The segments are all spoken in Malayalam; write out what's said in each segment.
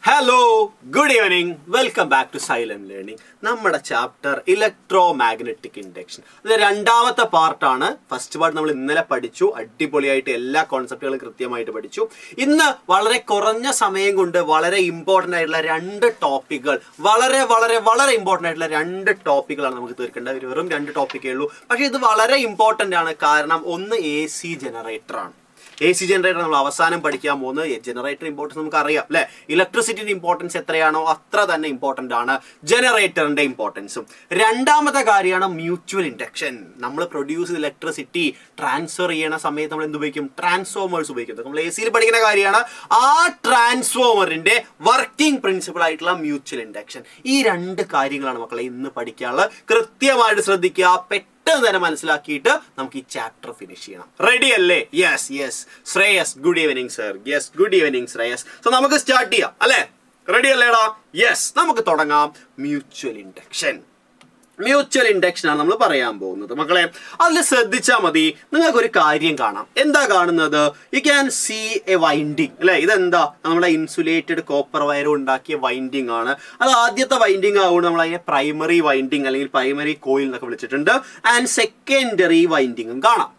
Hello, good evening. Welcome back to Xylem Learning. നമ്മുടെ ചാപ്റ്റർ ഇലക്ട്രോമാഗ്നറ്റിക് ഇൻഡക്ഷൻ. ഇത് രണ്ടാമത്തെ പാർട്ടാണ്. ഫസ്റ്റ് പാർട്ട് നമ്മൾ ഇന്നലെ പഠിച്ചു, അടിപൊളിയായിട്ട് എല്ലാ കോൺസെപ്റ്റുകളും കൃത്യമായിട്ട് പഠിച്ചു. ഇന്ന് വളരെ കുറഞ്ഞ സമയം കൊണ്ട് വളരെ ഇമ്പോർട്ടൻ്റ് ആയിട്ടുള്ള രണ്ട് ടോപ്പിക്കുകൾ, വളരെ വളരെ വളരെ ഇമ്പോർട്ടൻ്റ് ആയിട്ടുള്ള രണ്ട് ടോപ്പിക്കുകളാണ് നമുക്ക് തീർക്കേണ്ടത്. വെറും രണ്ട് ടോപ്പിക്കേ ഉള്ളൂ, പക്ഷേ ഇത് വളരെ ഇമ്പോർട്ടൻ്റ് ആണ്. കാരണം ഒന്ന് AC ജനറേറ്ററാണ്. AC ജനറേറ്റർ നമ്മൾ അവസാനം പഠിക്കാൻ പോകുന്നത്. ജനറേറ്റർ ഇമ്പോർട്ടൻസ് നമുക്ക് അറിയാം അല്ലെ. ഇലക്ട്രിസിറ്റിന്റെ ഇമ്പോർട്ടൻസ് എത്രയാണോ അത്ര തന്നെ ഇമ്പോർട്ടൻ്റ് ആണ് ജനറേറ്ററിന്റെ ഇമ്പോർട്ടൻസും. രണ്ടാമത്തെ കാര്യമാണ് മ്യൂച്വൽ ഇൻഡക്ഷൻ. നമ്മൾ പ്രൊഡ്യൂസ് ചെയ്ത ഇലക്ട്രിസിറ്റി ട്രാൻസ്ഫർ ചെയ്യണ സമയത്ത് നമ്മൾ എന്ത് ഉപയോഗിക്കും? ട്രാൻസ്ഫോമേഴ്സ് ഉപയോഗിക്കും. നമ്മൾ AC പഠിക്കുന്ന കാര്യമാണ്. ആ ട്രാൻസ്ഫോമറിന്റെ വർക്കിംഗ് പ്രിൻസിപ്പിൾ ആയിട്ടുള്ള മ്യൂച്വൽ ഇൻഡക്ഷൻ. ഈ രണ്ട് കാര്യങ്ങളാണ് മക്കളെ ഇന്ന് പഠിക്കാനുള്ളത്. കൃത്യമായിട്ട് ശ്രദ്ധിക്കുക. തന്നെ മനസ്സിലാക്കിയിട്ട് നമുക്ക് ഈ ചാപ്റ്റർ ഫിനിഷ് ചെയ്യണം. റെഡി അല്ലേ? Yes yes. Shreyas, good evening sir. Yes, good evening Shreyas. So നമുക്ക് സ്റ്റാർട്ട് ചെയ്യാം അല്ലേ? റെഡി അല്ലേടാ? യെസ്, നമുക്ക് തുടങ്ങാം. Mutual induction. മ്യൂച്വൽ ഇൻഡക്ഷൻ ആണ് നമ്മൾ പറയാൻ പോകുന്നത് മക്കളെ. അതിൽ ശ്രദ്ധിച്ചാൽ മതി. നിങ്ങൾക്കൊരു കാര്യം കാണാം. എന്താ കാണുന്നത്? You can see a winding അല്ലെ. ഇതെന്താ? നമ്മുടെ ഇൻസുലേറ്റഡ് കോപ്പർ വയർ ഉണ്ടാക്കിയ വൈൻഡിങ് ആണ്. അത് ആദ്യത്തെ വൈൻഡിങ് ആവുകൊണ്ട് നമ്മൾ അതിനെ പ്രൈമറി വൈൻഡിങ് അല്ലെങ്കിൽ പ്രൈമറി കോയിൽ എന്നൊക്കെ വിളിച്ചിട്ടുണ്ട്. ആൻഡ് സെക്കൻഡറി വൈൻഡിങ്ങും കാണാം.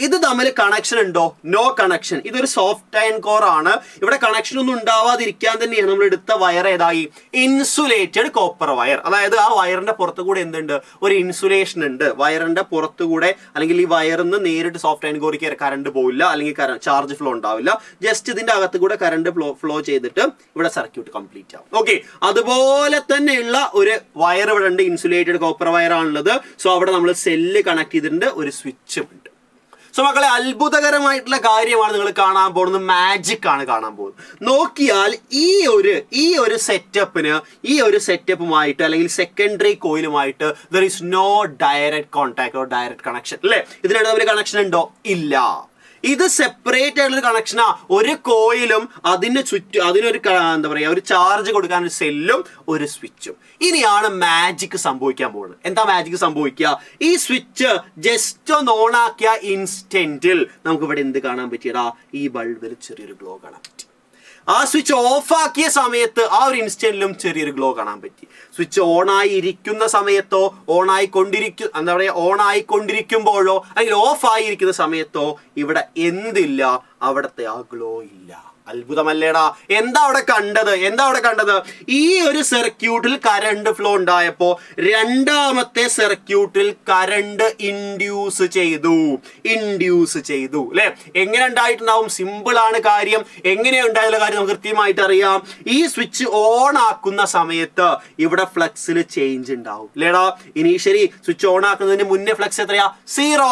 ഇത് തമ്മിൽ കണക്ഷൻ ഉണ്ടോ? No connection. ഇതൊരു സോഫ്റ്റ് അയൺ കോർ ആണ്. ഇവിടെ കണക്ഷൻ ഒന്നും ഉണ്ടാവാതിരിക്കാൻ തന്നെയാണ് നമ്മൾ എടുത്ത വയർ ഏതായി? Insulated copper wire. അതായത് ആ വയറിന്റെ പുറത്തു കൂടെ എന്തുണ്ട്? ഒരു ഇൻസുലേഷൻ ഉണ്ട്. വയറിന്റെ പുറത്തുകൂടെ അല്ലെങ്കിൽ ഈ വയറിന്ന് നേരിട്ട് സോഫ്റ്റ് അയൺ കോറിക്ക് കറണ്ട് പോവില്ല, അല്ലെങ്കിൽ ചാർജ് ഫ്ലോ ഉണ്ടാവില്ല. ജസ്റ്റ് ഇതിന്റെ അകത്ത് കൂടെ കറണ്ട് ഫ്ലോ ചെയ്തിട്ട് ഇവിടെ സർക്യൂട്ട് കംപ്ലീറ്റ് ആവും. ഓക്കെ, അതുപോലെ തന്നെയുള്ള ഒരു വയർ ഇവിടെ ഉണ്ട്. ഇൻസുലേറ്റഡ് കോപ്പർ വയർ ആണുള്ളത്. സോ അവിടെ നമ്മൾ സെല്ല് കണക്ട് ചെയ്തിട്ടുണ്ട്. ഒരു സ്വിച്ചും ഉണ്ട്. സോ മക്കളെ, അത്ഭുതകരമായിട്ടുള്ള കാര്യമാണ് നിങ്ങൾ കാണാൻ പോകുന്നത്. മാജിക് ആണ് കാണാൻ പോകുന്നത്. നോക്കിയാൽ ഈ ഒരു സെറ്റപ്പുമായിട്ട് അല്ലെങ്കിൽ സെക്കൻഡറി കോയിലുമായിട്ട് there is no direct contact or direct connection അല്ലേ. ഇതിനിടെ ഒരു കണക്ഷൻ ഉണ്ടോ? ഇല്ല. ഇത് സെപ്പറേറ്റ് ആയിട്ടുള്ള കണക്ഷനാ. ഒരു കോയിലും അതിനൊരു എന്താ പറയാ, ഒരു ചാർജ് കൊടുക്കാൻ ഒരു സെല്ലും ഒരു സ്വിച്ചും. ഇനിയാണ് മാജിക് സംഭവിക്കാൻ പോകുന്നത്. എന്താ മാജിക് സംഭവിക്കുക? ഈ സ്വിച്ച് ജസ്റ്റ് ഒന്ന് ഓൺ ആക്കിയ ഇൻസ്റ്റന്റിൽ നമുക്ക് ഇവിടെ എന്ത് കാണാൻ പറ്റിയടാ? ഈ ബൾബിൽ ചെറിയൊരു ഗ്ലോ കാണാൻ പറ്റി. ആ സ്വിച്ച് ഓഫ് ആക്കിയ സമയത്ത് ആ ഒരു ഇൻസ്റ്റന്റിലും ചെറിയൊരു ഗ്ലോ കാണാൻ പറ്റി. സ്വിച്ച് ഓൺ ആയിരിക്കുന്ന സമയത്തോ ഓൺ ആയിക്കൊണ്ടിരിക്കുമ്പോഴോ അല്ലെങ്കിൽ ഓഫ് ആയിരിക്കുന്ന സമയത്തോ ഇവിടെ എന്തില്ല? അവിടത്തെ ആ ഗ്ലോ ഇല്ല. അത്ഭുതമല്ലേടാ? എന്താ അവിടെ കണ്ടത്? ഈ ഒരു സർക്യൂട്ടിൽ കറണ്ട് ഫ്ലോ ഉണ്ടായപ്പോ രണ്ടാമത്തെ സർക്യൂട്ടിൽ കറണ്ട് ഇൻഡ്യൂസ് ചെയ്തു അല്ലെ. എങ്ങനെ ഉണ്ടായിട്ടുണ്ടാവും? സിമ്പിൾ ആണ് കാര്യം. എങ്ങനെയാ ഉണ്ടായുള്ള കാര്യം നമുക്ക് കൃത്യമായിട്ട് അറിയാം. ഈ സ്വിച്ച് ഓൺ ആക്കുന്ന സമയത്ത് ഇവിടെ ഫ്ലക്സിൽ ചേഞ്ച് ഉണ്ടാവും അല്ലേടാ. ഇനീഷ്യലി സ്വിച്ച് ഓൺ ആക്കുന്നതിന് മുന്നേ ഫ്ലക്സ് എത്രയാ? സീറോ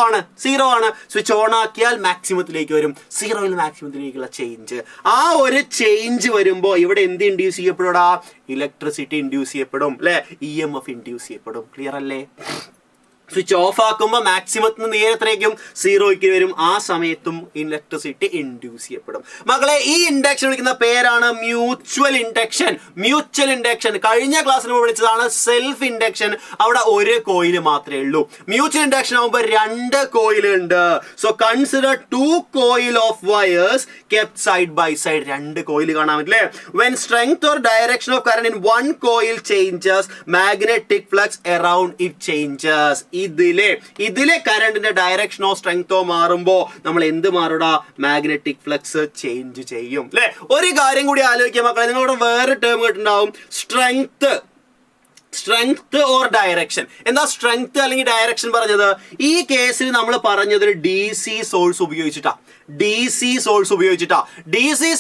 ആണ്. സ്വിച്ച് ഓൺ ആക്കിയാൽ മാക്സിമത്തിലേക്ക് വരും. സീറോയിൽ മാക്സിമത്തിലേക്കുള്ള ചേഞ്ച്. ആ ഒരു ചേഞ്ച് വരുമ്പോ ഇവിടെ എന്ത് ഇൻഡ്യൂസ് ചെയ്യപ്പെടാ? ഇലക്ട്രിസിറ്റി ഇൻഡ്യൂസ് ചെയ്യപ്പെടും അല്ലെ. EMF ഇൻഡ്യൂസ് ചെയ്യപ്പെടും. ക്ലിയർ അല്ലേ? സ്വിച്ച് ഓഫ് ആക്കുമ്പോൾ മാക്സിമത്തിന് നേരത്തേക്കും സീറോയ്ക്ക് വരും. ആ സമയത്തും ഇലക്ട്രിസിറ്റി ഇൻഡ്യൂസ് ചെയ്യപ്പെടും. മക്കളെ, ഈ ഇൻഡക്ഷൻ വിളിക്കുന്ന പേരാണ് മ്യൂച്വൽ ഇൻഡക്ഷൻ. കഴിഞ്ഞ ക്ലാസ്സിൽ വിളിച്ചതാണ് സെൽഫ് ഇൻഡക്ഷൻ. അവിടെ ഒരു കോയിൽ മാത്രമേ ഉള്ളൂ. മ്യൂച്വൽ ഇൻഡക്ഷൻ ആകുമ്പോൾ രണ്ട് കോയിൽ ഉണ്ട്. So consider 2 coil of wires kept side by side. രണ്ട് കോയിൽ കാണാൻ പറ്റില്ലേ? When strength or direction of current in one coil changes, magnetic flux around it changes. ഇതിലെ കറണ്ടിന്റെ ഡയറക്ഷനോ സ്ട്രെങ്തോ മാറുമ്പോ നമ്മൾ എന്ത് മാറുടാ? മാഗ്നറ്റിക് ഫ്ലക്സ് ചേഞ്ച് ചെയ്യും അല്ലെ. ഒരു കാര്യം കൂടി ആലോചിക്കുക മക്കളെ. നിങ്ങളുടെ വേറെ ടേം കേട്ടിട്ടുണ്ടാവും, സ്ട്രെങ്ത് ഓർ ഡയറക്ഷൻ. എന്താ സ്ട്രെങ്ത് അല്ലെങ്കിൽ ഡയറക്ഷൻ പറഞ്ഞത്? ഈ കേസിൽ നമ്മൾ പറഞ്ഞത് ഒരു DC സോഴ്സ് ഉപയോഗിച്ചിട്ടാ. DC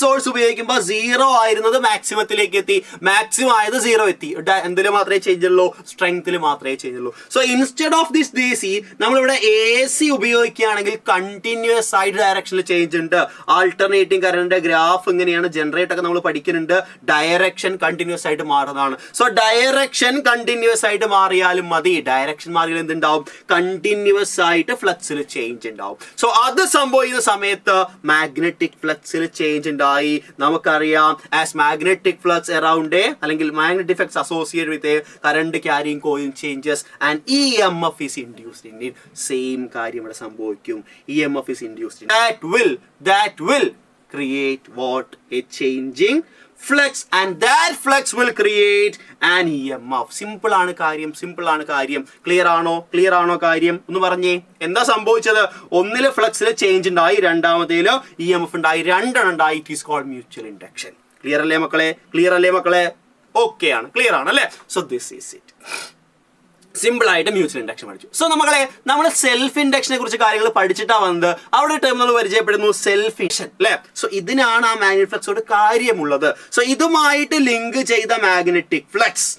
സോഴ്സ് ഉപയോഗിക്കുമ്പോൾ 0 ആയിരുന്നത് മാക്സിമത്തിലേക്ക് എത്തി, മാക്സിമം ആയത് 0 എത്തി. എന്തിൽ മാത്രമേ ചേഞ്ച് ഉള്ളൂ? സ്ട്രെങ്ത്തിൽ മാത്രമേ ചേഞ്ച് ഉള്ളൂ. So instead of this DC നമ്മളിവിടെ AC ഉപയോഗിക്കുകയാണെങ്കിൽ കണ്ടിന്യൂസ് ആയിട്ട് ഡയറക്ഷനിൽ ചേഞ്ച് ഉണ്ട്. ആൾട്ടർനേറ്റിംഗ് കറണ്ടിന്റെ ഗ്രാഫ് ഇങ്ങനെയാണ്. ജനറേറ്റ് ഒക്കെ നമ്മൾ പഠിക്കുന്നുണ്ട്. ഡയറക്ഷൻ കണ്ടിന്യൂസ് ആയിട്ട് മാറുന്നതാണ്. സോ ഡയറക്ഷൻ കണ്ടിന്യൂസ് ആയിട്ട് മാറിയാലും മതി. ഡയറക്ഷൻ മാറിയാൽ എന്തുണ്ടാവും? കണ്ടിന്യൂസ് ആയിട്ട് ഫ്ലക്സിൽ ചേഞ്ച് ഉണ്ടാവും. സോ അത് സംഭവിക്കുന്ന സമയത്ത് മാഗ്നറ്റിക് ഫ്ലക്സിൽ ചേഞ്ച് ഉണ്ടായി. നമുക്കറിയാം, ആസ് മാഗ്നറ്റിക് ഫ്ലക്സ് അറൗണ്ട് അല്ലെങ്കിൽ magnetic flux associated with current carrying coil changes and EMF is induced in it. Same കാര്യം ഇവിടെ സംഭവിക്കും. EMF is induced in that will create what? A changing flux, and that flux will create an EMF. Simple ആണ് കാര്യം, simple ആണ് കാര്യം. ക്ലിയർ ആണോ കാര്യം ഒന്ന് പറഞ്ഞേ. എന്താ സംഭവിച്ചത്? ഒന്നിലെ ഫ്ലക്സിൽ ചേഞ്ച് ഉണ്ടായി, രണ്ടാമത്തേല് EMF ഉണ്ടായി, രണ്ടെണ്ണം ഉണ്ടായി. It is called mutual induction. Clear അല്ലേ മക്കളെ? ഓക്കെ ആണ്, ക്ലിയർ ആണ് അല്ലേ? So this is it. Simple ആയിട്ട് മ്യൂച്വൽ ഇൻഡക്ഷൻ പഠിച്ചു. സോ നമ്മൾ സെൽഫ് ഇൻഡക്ഷനെ കുറിച്ച് കാര്യങ്ങൾ പഠിച്ചിട്ടാണ് വന്നത്. അവിടെ ടേം നമ്മൾ പരിചയപ്പെടുന്നു സെൽഫ് ഇൻഡക്ഷൻ അല്ലെ. സോ ഇതിനാണ് ആ മാഗ്നറ്റിക് ഫ്ലക്സോട് കാര്യമുള്ളത്. സോ ഇതുമായിട്ട് ലിങ്ക് ചെയ്ത മാഗ്നറ്റിക് ഫ്ലക്സ്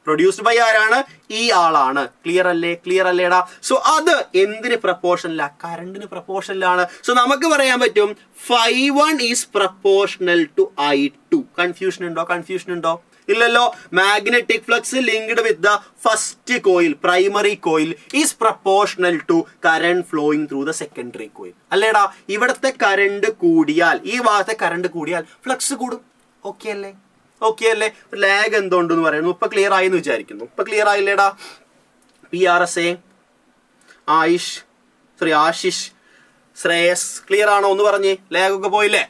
പ്രൊഡ്യൂസ്ഡ് ബൈ ആരാണ്? ഈ ആളാണ്. ക്ലിയർ അല്ലേടാ? സോ അത് എന്തിന് പ്രപ്പോർഷനിലാണ്? കറണ്ടിന് പ്രപ്പോർഷനിലാണ്. സോ നമുക്ക് പറയാൻ പറ്റും ∅1 is proportional to I2. Confusion ഉണ്ടോ? ഇല്ലല്ലോ. Magnetic flux linked with the first coil, primary coil, is proportional to current flowing through the secondary coil. അല്ലേടാ? ഇവിടത്തെ കറണ്ട് കൂടിയാൽ, ഈ ഭാഗത്തെ കറണ്ട് കൂടിയാൽ ഫ്ലക്സ് കൂടും. ഓക്കെ അല്ലേ? ലാഗ് എന്തുകൊണ്ടെന്ന് പറയുന്നു. ഇപ്പൊ ക്ലിയർ ആയി എന്ന് വിചാരിക്കുന്നു. ഇപ്പൊ ക്ലിയർ ആയില്ലേടാ? PRSA, ആശിഷ്, ശ്രേയസ്, ക്ലിയർ ആണോ ഒന്ന് പറഞ്ഞേ? ലാഗ് ഒക്കെ പോയില്ലേ?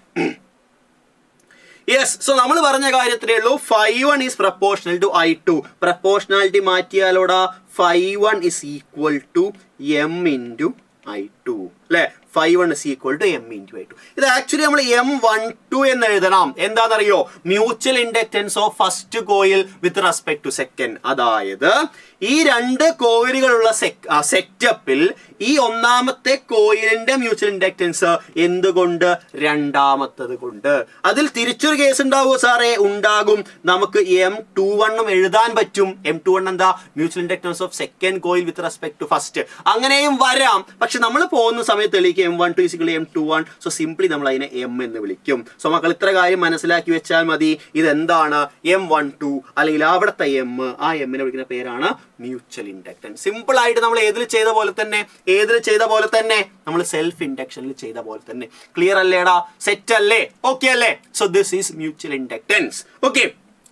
യെസ്. സോ നമ്മൾ പറഞ്ഞ കാര്യത്തിലേ ഉള്ളൂ. ∅1 is proportional to I2. Proportionality മാറ്റിയാലോടാ? ∅1 is equal to M into I2 അല്ലെ? ∅1 is equal to M into I2. ഇത് ആക്ച്വലി നമ്മൾ M12 എന്ന് എഴുതണം. എന്താണെന്നറിയോ? Mutual inductance of first coil with respect to second. അതായത് ഈ രണ്ട് കോയിലുകളുള്ള സെറ്റപ്പിൽ ഈ ഒന്നാമത്തെ കോയിലിന്റെ മ്യൂച്വൽ ഇൻഡക്റ്റൻസ് എന്തുകൊണ്ട്? രണ്ടാമത്തത് കൊണ്ട്. അതിൽ തിരിച്ചൊരു കേസ് ഉണ്ടാവുമോ സാറേ? ഉണ്ടാകും. നമുക്ക് M21 എഴുതാൻ പറ്റും. M21 എന്താ? Mutual inductance of second coil with respect to first. അങ്ങനെയും വരാം. പക്ഷെ നമ്മൾ പോകുന്ന സമയത്ത് തെളിയിക്കും M12 is equal to M21. So simply നമ്മൾ അതിനെ M എന്ന് വിളിക്കും. സോ മക്കൾ ഇത്ര കാര്യം മനസ്സിലാക്കി വെച്ചാൽ മതി. ഇതെന്താണ്? M12 അല്ലെങ്കിൽ അവിടുത്തെ M, ആ എമ്മിനെ വിളിക്കുന്ന പേരാണ് മ്യൂച്വൽ ഇൻഡക്റ്റൻസ്. സിമ്പിൾ ആയിട്ട് നമ്മൾ ഏതിൽ ചെയ്ത പോലെ തന്നെ നമ്മൾ സെൽഫ് ഇൻഡക്ഷനിൽ ചെയ്ത പോലെ തന്നെ. ക്ലിയർ അല്ലേടാ? സെറ്റ് അല്ലേ? ഓക്കെ അല്ലേ? So this is mutual inductance. Okay,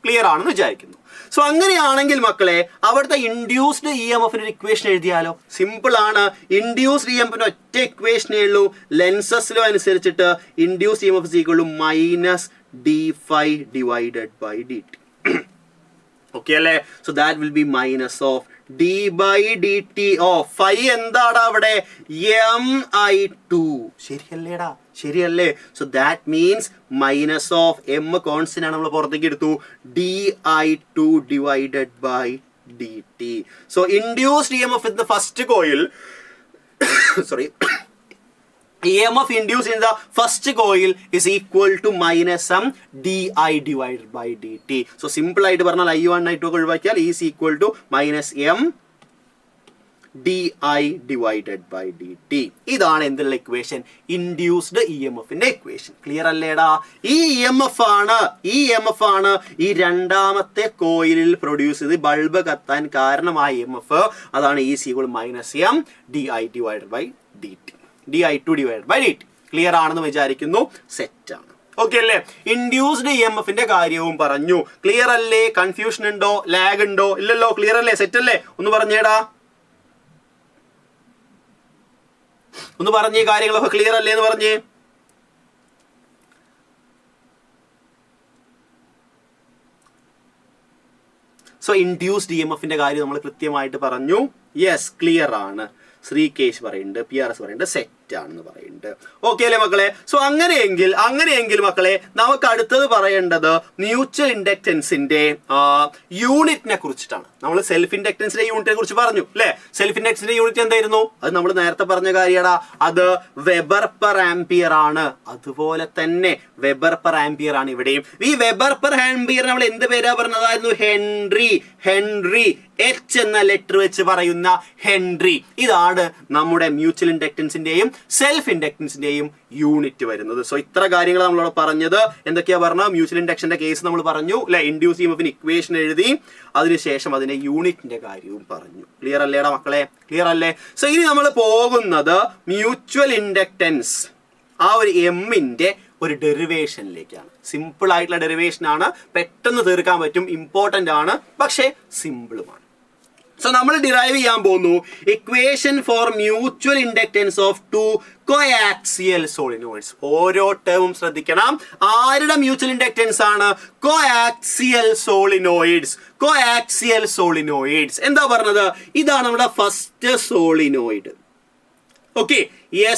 clear ആണെന്ന് വിചാരിക്കുന്നു. സോ അങ്ങനെയാണെങ്കിൽ മക്കളെ അവിടുത്തെ ഇൻഡ്യൂസ്ഡ് EMFിന്റെ ഒരു ഇക്വേഷൻ എഴുതിയാലോ? സിമ്പിൾ ആണ്. ഇൻഡ്യൂസ്ഡ് EMFിന്റെ ഒറ്റ ഇക്വേഷനേ ഉള്ളൂ. ലെൻസസിലും അനുസരിച്ചിട്ട് induced EMF is equal to -d∅ divided by dt. Okay അല്ലേ? So that will be minus of d/dt of phi. എന്താടാ അവിടെ? MI2. ശരിയല്ലേ? So that means minus of M constant ആണ്, നമ്മൾ പുറത്തേക്ക് എടുത്തു. di2 divided by dt. So induced EMF in the first coil EMF induced in the first coil is equal to minus some di divided by dt. So simple ആയിട്ട് പറഞ്ഞാൽ I1 I2 ഒക്കെ ഒഴിവാക്കിയാൽ is equal to minus M di divided by dt. ഇതാണ് എന്തുള്ള ഇക്വേഷൻ? ഇൻഡ്യൂസ്ഡ് EMFിന്റെ ഇക്വേഷൻ. ക്ലിയർ അല്ലേടാ? ഈ EMF ആണ് ഈ രണ്ടാമത്തെ കോയിലിൽ പ്രൊഡ്യൂസ് ചെയ്ത് ബൾബ് കത്താൻ കാരണമായ EMF. അതാണ് is equal to minus M di divided by dt. di2 divided by dt. Clear ആണെന്ന് വിചാരിക്കുന്നു. സെറ്റ് ആണ്. ഓക്കെ അല്ലേ? ഇൻഡ്യൂസ്ഡ് EMFിന്റെ കാര്യവും പറഞ്ഞു. ക്ലിയർ അല്ലേ? കൺഫ്യൂഷൻ ഉണ്ടോ? ലാഗ് ഉണ്ടോ? ഇല്ലല്ലോ. ക്ലിയർ അല്ലേ? സെറ്റ് അല്ലേ? ഒന്ന് പറഞ്ഞേടാ. ഒന്ന് പറഞ്ഞേ. കാര്യങ്ങളൊക്കെ ക്ലിയർ അല്ലേ എന്ന് പറഞ്ഞേ. സോ ഇൻഡ്യൂസ്ഡ് EMFിന്റെ കാര്യം നമ്മൾ കൃത്യമായിട്ട് പറഞ്ഞു. യെസ്, ക്ലിയർ ആണ്. ശ്രീകേഷ് പറയുന്നുണ്ട്, PRS പറയുന്നുണ്ട്, സെറ്റ് ആണെന്ന് പറയുന്നുണ്ട്. ഓക്കെ അല്ലേ മക്കളെ? സോ അങ്ങനെയെങ്കിൽ മക്കളെ നമുക്ക് അടുത്തത് പറയേണ്ടത് മ്യൂച്വൽ ഇൻഡക്റ്റൻസിന്റെ യൂണിറ്റിനെ കുറിച്ചിട്ടാണ്. നമ്മൾ സെൽഫ് ഇൻഡക്റ്റൻസിന്റെ യൂണിറ്റിനെ കുറിച്ച് പറഞ്ഞു അല്ലെ? സെൽഫ് ഇൻഡക്റ്റൻസിന്റെ യൂണിറ്റ് എന്തായിരുന്നു? അത് നമ്മൾ നേരത്തെ പറഞ്ഞ കാര്യമാണ്. അത് വെബർ പെർ ആംപിയർ ആണ്. അതുപോലെ തന്നെ വെബർ പെർ ആംപിയർ ആണ് ഇവിടെയും. ഈ വെബർ പെർ ആംപിയർ നമ്മൾ എന്ത് പേരാ പറഞ്ഞതായിരുന്നു? ഹെൻറി. H എന്ന ലെറ്റർ വെച്ച് പറയുന്ന ഹെൻറി. ഇതാണ് നമ്മുടെ മ്യൂച്വൽ ഇൻഡക്റ്റൻസിന്റെയും സെൽഫ് ഇൻഡക്റ്റൻസിന്റെയും യൂണിറ്റ് വരുന്നത്. സോ ഇത്ര കാര്യങ്ങൾ നമ്മളോട് പറഞ്ഞത്. എന്തൊക്കെയാ പറഞ്ഞത്? മ്യൂച്വൽ ഇൻഡക്ഷന്റെ കേസ് നമ്മൾ പറഞ്ഞു അല്ലെ? ഇൻഡ്യൂസ് EMFിന് ഇക്വേഷൻ എഴുതി, അതിനുശേഷം അതിന്റെ യൂണിറ്റിന്റെ കാര്യവും പറഞ്ഞു. ക്ലിയർ അല്ലേടാ മക്കളെ? ക്ലിയർ അല്ലേ? സോ ഇനി നമ്മൾ പോകുന്നത് മ്യൂച്വൽ ഇൻഡക്റ്റൻസ് ആ ഒരു എമ്മിന്റെ ഒരു ഡെറിവേഷനിലേക്കാണ്. സിമ്പിൾ ആയിട്ടുള്ള ഡെറിവേഷൻ ആണ്, പെട്ടെന്ന് തീർക്കാൻ പറ്റും, ഇമ്പോർട്ടൻ്റ് ആണ്, പക്ഷേ സിമ്പിളുമാണ്. സോ നമ്മൾ ഡിറൈവ് ചെയ്യാൻ പോകുന്നു equation for mutual inductance of two coaxial solenoids. ഓരോ ടേമും ശ്രദ്ധിക്കണം. ആരുടെ മ്യൂച്വൽ ഇൻഡക്റ്റൻസ് ആണ്? Coaxial solenoids. കോആക്സിയൽ സോളിനോയിഡ്സ് എന്താ പറഞ്ഞത്? ഇതാണ് നമ്മുടെ ഫസ്റ്റ് സോളിനോയിഡ്. ഓക്കെ,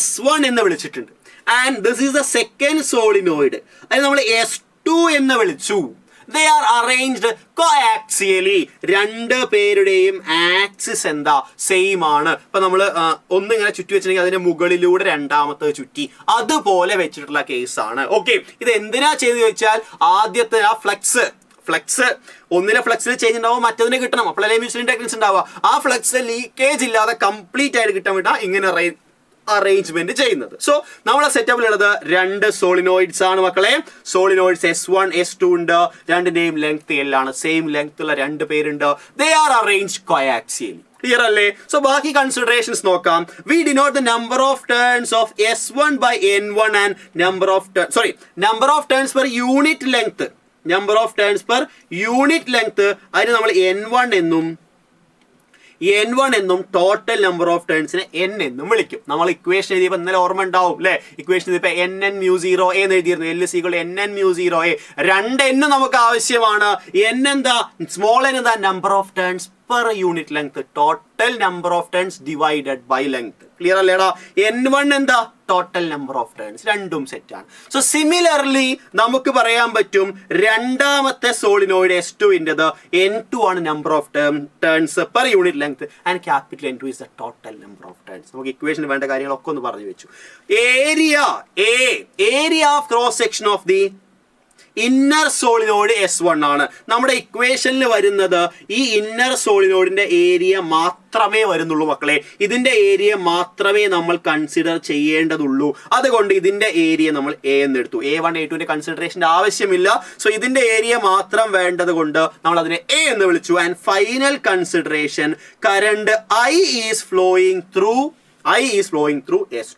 S1 എന്ന് വിളിച്ചിട്ടുണ്ട്. And this is the second solenoid. അത് നമ്മൾ S2 എന്ന് വിളിച്ചു. They are arranged coaxially. രണ്ട് പേരുടെയും ആക്സിസ് എന്താ? സെയിം ആണ്. ഇപ്പൊ നമ്മൾ ഒന്നിങ്ങനെ ചുറ്റി വെച്ചിട്ടുണ്ടെങ്കിൽ അതിന്റെ മുകളിലൂടെ രണ്ടാമത്തെ ചുറ്റി, അതുപോലെ വെച്ചിട്ടുള്ള കേസാണ്. ഓക്കെ, ഇത് എന്തിനാ ചെയ്ത് ചോദിച്ചാൽ ആദ്യത്തെ ആ ഫ്ലക്സ് ഒന്നിലെ ഫ്ലക്സിൽ ചേഞ്ച് ഉണ്ടാവും, മറ്റതിനെ കിട്ടണം. അപ്പോഴല്ലേ മ്യൂച്വൽ ഇൻഡക്റ്റൻസ് ഉണ്ടാവുക. ആ ഫ്ലക്സ് ലീക്കേജ് ഇല്ലാതെ കംപ്ലീറ്റ് ആയിട്ട് കിട്ടാൻ വേണ്ടി ഇങ്ങനെ അറേഞ്ച്മെന്റ് ചെയ്യുന്നത്. സോ നമ്മളെ സെറ്റപ്പിലുള്ളത് രണ്ട് സോളിനോയിഡ്സ് ആണ് മക്കളെ. സോളിനോയിഡ്സ് S1 S2 ഉണ്ട്. രണ്ടിന്റെയും ലെങ്ത് L ആണ്. സെയിം ലെങ്ത് ഉള്ള രണ്ട് പേരുണ്ട്. They are arranged coaxially. Clear അല്ലേ? സോ ബാക്കി കൺസിഡറേഷൻസ് നോക്കാം. We denote the number of turns of S1 by N1 and number of turns per unit length. Number of turns per unit length അതിന് നമ്മൾ N1 എന്നും ടോട്ടൽ നമ്പർ ഓഫ് ടേൺസിനെ N എന്നും വിളിക്കും. നമ്മൾ ഇക്വേഷൻ എഴുതിയപ്പോൾ ഇന്നലെ ഓർമ്മ ഉണ്ടാവും അല്ലെ? ഇക്വേഷൻ എഴുതിയപ്പോൾ NN μ0 എന്ന് എഴുതിയിരുന്നു. L = NN μ0. രണ്ട് N നമുക്ക് ആവശ്യമാണ്. N എന്താ? സ്മോൾ n എന്താ? Number of turns per unit length. Total number of turns divided by length. Clear അല്ലേടാ? N1 എന്താ? Total number of turns. രണ്ടും സെറ്റ് ആണ്. സോ സിമിലർലി നമുക്ക് പറയാൻ പറ്റും രണ്ടാമത്തെ സോളിനോയിഡ് S2 N2 ആണ് number of turns per unit length and capital N2 is the total number of turns. നമുക്ക് ഇക്വേഷന് വേണ്ട കാര്യങ്ങളൊക്കെ ഒന്ന് പറഞ്ഞു വെച്ചു. Area of cross section of the inner solenoid S1 ആണ്. നമ്മുടെ ഇക്വേഷനിൽ വരുന്നത് ഈ ഇന്നർ സോളിനോയിഡിന്റെ ഏരിയ മാത്രമേ വരുന്നുള്ളൂ മക്കളെ. ഇതിന്റെ ഏരിയ മാത്രമേ നമ്മൾ കൺസിഡർ ചെയ്യേണ്ടതുള്ളൂ. അതുകൊണ്ട് ഇതിന്റെ ഏരിയ നമ്മൾ A എന്ന് എടുത്തു. A1 A2ന്റെ കൺസിഡറേഷന്റെ ആവശ്യമില്ല. സോ ഇതിന്റെ ഏരിയ മാത്രം വേണ്ടത് കൊണ്ട് നമ്മൾ അതിനെ A എന്ന് വിളിച്ചു. And final consideration, current I is flowing through S2.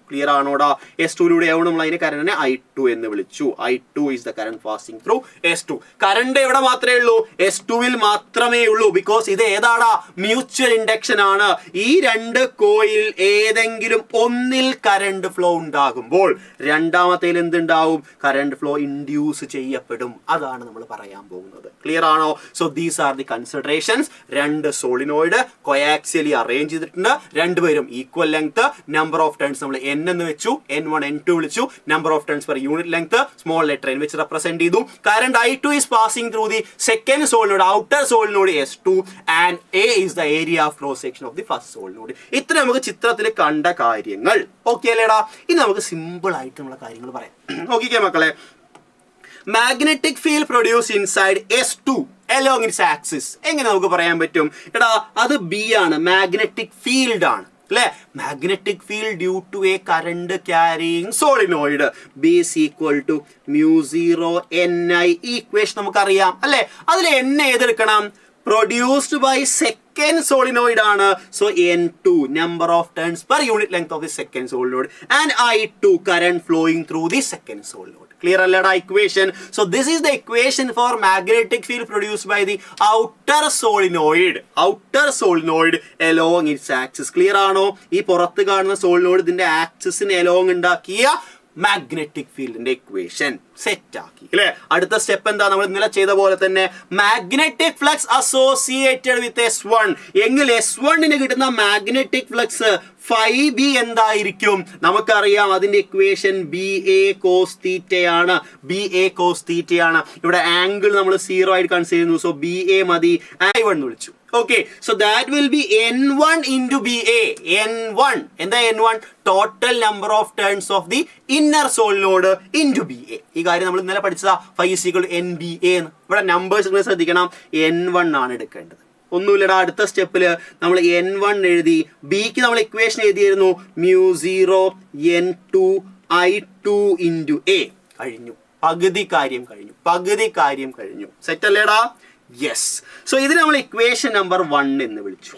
Clear ആണോടാ? S2 നമ്മൾ അതിന്റെ കറണ്ടിനെ I2 എന്ന് വിളിച്ചു. I2 is the current passing through S2. Current എവിടെ മാത്രമേ ഉള്ളൂ? S2 മാത്രമേ ഉള്ളൂ. ബിക്കോസ് ഇത് ഏതാടാ? മ്യൂച്വൽ ഇൻഡക്ഷൻ ആണ്. ഈ രണ്ട് കോയിൽ ഏതെങ്കിലും ഒന്നിൽ കറണ്ട് ഫ്ലോ ഉണ്ടാകുമ്പോൾ രണ്ടാമത്തേൽ എന്തുണ്ടാവും? കറണ്ട് ഫ്ലോ ഇൻഡ്യൂസ് ചെയ്യപ്പെടും. അതാണ് നമ്മൾ പറയാൻ പോകുന്നത്. ക്ലിയർ ആണോ? So these are the considerations. രണ്ട് സോളിനോയിഡ് കോയാക്സിയലി അറേഞ്ച് ചെയ്തിട്ടുണ്ട്. രണ്ടുപേരും equal length. Number of turns നമ്മൾ N എന്ന് വെച്ചു. N1 N2 വിളിച്ചു. Number of turns per unit length small letter N വെച്ച് റെപ്രസെന്റ് ചെയ്തു. Current I2 is passing through the second solenoid, outer solenoid S2, and A is the area of cross section of the first solenoid. ഇത്ര നമുക്ക് ചിത്രത്തിൽ കണ്ട കാര്യങ്ങൾ. ഓക്കെ അല്ലേടാ? ഇനി നമുക്ക് സിമ്പിൾ ആയിട്ട് നമ്മളെ കാര്യങ്ങൾ പറയാം. ഓക്കെ മക്കളെ, magnetic field produce inside S2 along its axis. എങ്ങനെ നമുക്ക് പറയാൻ പറ്റും? എടാ അത് B ആണ്. മാഗ്നറ്റിക് ഫീൽഡ് ആണ് അല്ലെ? Magnetic field due to a current carrying solenoid. B is equal to μ0 Ni. ഈ ഇക്വേഷൻ നമുക്കറിയാം അല്ലെ? അതിൽ N ഏതെടുക്കണം? പ്രൊഡ്യൂസ്ഡ് ബൈ സെക്കൻഡ് സോളിനോയിഡ് ആണ്. So N2 number of turns per unit length of the second solenoid and I2 current flowing through the second solenoid. Clear allada equation? So this is the equation for magnetic field produced by the outer solenoid along its axis. Clear ആണോ? ഈ പുറത്ത് കാണുന്ന സോളിനോയിഡ് ഇതിന്റെ ആക്സിസിന് along ഉണ്ടാക്കിയ മാഗ്നറ്റിക് ഫീൽഡിന്റെ ഇക്വേഷൻ സെറ്റ് ആക്കി അല്ലെ? അടുത്ത സ്റ്റെപ്പ് എന്താ? നമ്മൾ ഇന്നലെ ചെയ്ത പോലെ തന്നെ magnetic flux associated with S1 എങ്കിൽ S1 കിട്ടുന്ന മാഗ്നറ്റിക് ഫ്ലക്സ് φB എന്തായിരിക്കും? നമുക്കറിയാം അതിന്റെ ഇക്വേഷൻ BA cos θ ആണ്. ഇവിടെ ആംഗിൾ നമ്മൾ 0 ആയിട്ട് കൺസിഡർ ചെയ്യുന്നു. സോ BA മതി. I1 എന്ന് വിളിച്ചു. Okay, so that will be N1 into BA. N1 എന്താ? N1 total number of turns of the inner solenoid into BA. ഈ കാര്യം നമ്മൾ ഇന്നലെ പഠിച്ചതാ. phi is equal to NBA എന്ന്. ഇവിടെ നമ്പേഴ്സ് ശ്രദ്ധിക്കണം. N1 ആണ് എടുക്കേണ്ടത്. ഒന്നുമില്ലടാ. അടുത്ത സ്റ്റെപ്പില് നമ്മൾ N1 എഴുതി. ബിക്ക് നമ്മൾ ഇക്വേഷൻ എഴുതിയിരുന്നു μ0 N2 I2 into A. കഴിഞ്ഞു. പകുതി കാര്യം കഴിഞ്ഞു. സെറ്റ് അല്ലേടാ? യെസ്. സോ ഇതിന് നമ്മൾ ഇക്വേഷൻ നമ്പർ 1 എന്ന് വിളിച്ചു.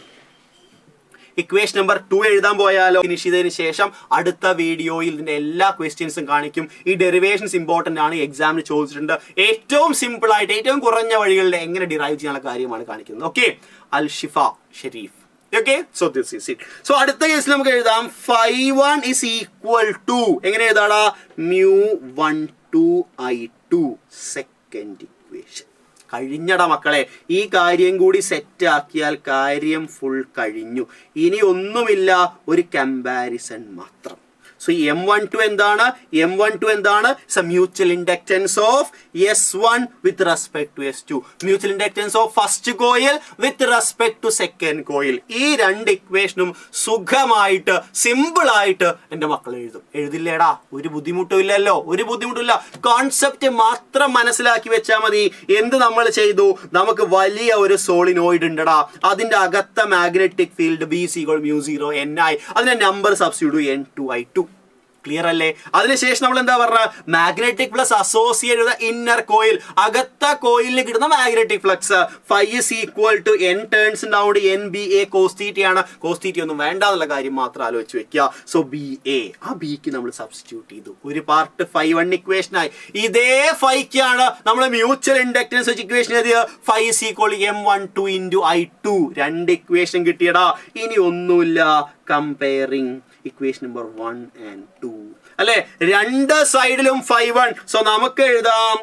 ഇക്വേഷൻ നമ്പർ 2 എഴുതാൻ പോയാലോ? ഫിനിഷ് ചെയ്തതിന് ശേഷം അടുത്ത വീഡിയോയിൽ ഇതിന്റെ എല്ലാ ക്വസ്റ്റ്യൻസും കാണിക്കും. ഈ ഡെറിവേഷൻസ് ഇമ്പോർട്ടന്റ് ആണ്, എക്സാമിന് ചോദിച്ചിട്ടുണ്ട്. ഏറ്റവും സിമ്പിൾ ആയിട്ട് ഏറ്റവും കുറഞ്ഞ വഴികളിൽ എങ്ങനെ ഡിറൈവ് ചെയ്യാനുള്ള കാര്യമാണ് കാണിക്കുന്നത്. Okay, Al Shifa Sherif. Okay, so this is it. So അടുത്ത കേസിൽ നമുക്ക് എഴുതാം phi1 is equal to എങ്ങനെ എഴുതാടാ? mu12I2 second equation. കഴിഞ്ഞടാ മക്കളെ, ഈ കാര്യം കൂടി സെറ്റ് ആക്കിയാൽ കാര്യം ഫുൾ കഴിഞ്ഞു. ഇനി ഒന്നുമില്ല, ഒരു കമ്പാരിസൺ മാത്രം. So M12 എന്താണ്? M12 എന്താണ്? It's a mutual inductance of S1 with respect to S2. Mutual inductance of first coil with respect to second coil. ഈ രണ്ട് ഇക്വേഷനും സുഖമായിട്ട് സിമ്പിൾ ആയിട്ട് എൻ്റെ മക്കൾ എഴുതും. എഴുതില്ലേടാ? ഒരു ബുദ്ധിമുട്ടും ഇല്ലല്ലോ, ഒരു ബുദ്ധിമുട്ടില്ല. കോൺസെപ്റ്റ് മാത്രം മനസ്സിലാക്കി വെച്ചാൽ മതി. എന്ത് നമ്മൾ ചെയ്തു? നമുക്ക് വലിയ ഒരു സോളിനോയിഡ് ഉണ്ടടാ, അതിന്റെ അകത്ത മാഗ്നറ്റിക് ഫീൽഡ് B=μ0Ni, അതിന്റെ നമ്പർ സബ്സ്റ്റിറ്റ്യൂട്ട് N2I2. ക്ലിയർ അല്ലേ? അതിനുശേഷം നമ്മൾ എന്താ പറഞ്ഞ? Magnetic plus associate inner coil, അകത്ത കോയിലിൽ കിട്ടുന്ന magnetic flux phi is equal to n turns ഉണ്ടാവുകൊണ്ട് NBA cos θ ആണ്. cos θ ഒന്നും വേണ്ട എന്നുള്ള കാര്യം മാത്രം ആലോചിച്ച് വെക്കുക. സോ BA, ആ ബിക്ക് നമ്മൾ സബ്സ്റ്റിറ്റ്യൂട്ട് ചെയ്തു. ഒരു പാർട്ട് phi1 ഇക്വേഷൻ ആയി. ഇതേ ഫൈക്കാണ് നമ്മൾ മ്യൂച്വൽ ഇൻഡക്റ്റൻസ് വെച്ച് ഇക്വേഷൻ എഴുതിയത്. phi is equal to M12 into I2. രണ്ട് ഇക്വേഷൻ കിട്ടിയടാ. ഇനി ഒന്നുമില്ല, കമ്പയറിംഗ് ഇക്വേഷൻ നമ്പർ 1 and 2 അല്ലെ? രണ്ട് സൈഡിലും phi1. സോ നമുക്ക് എഴുതാം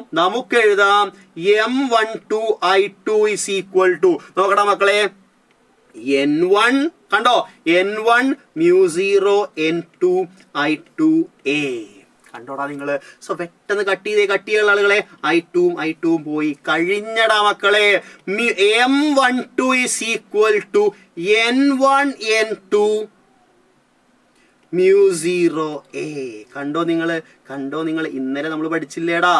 M12I2 is equal to, നോക്കടാ മക്കളെ, N1 കണ്ടോ, N1 μ0 N2 I2A. കണ്ടോടാ നിങ്ങള്? സോ പെട്ടെന്ന് കട്ട് ചെയ്യുന്ന ആളുകളെ, I2 പോയി. കഴിഞ്ഞടാ മക്കളെ. M12 is equal to N1 N2 μ0A. കണ്ടോ നിങ്ങൾ? ഇന്നലെ നമ്മൾ പഠിച്ചില്ലേടാ?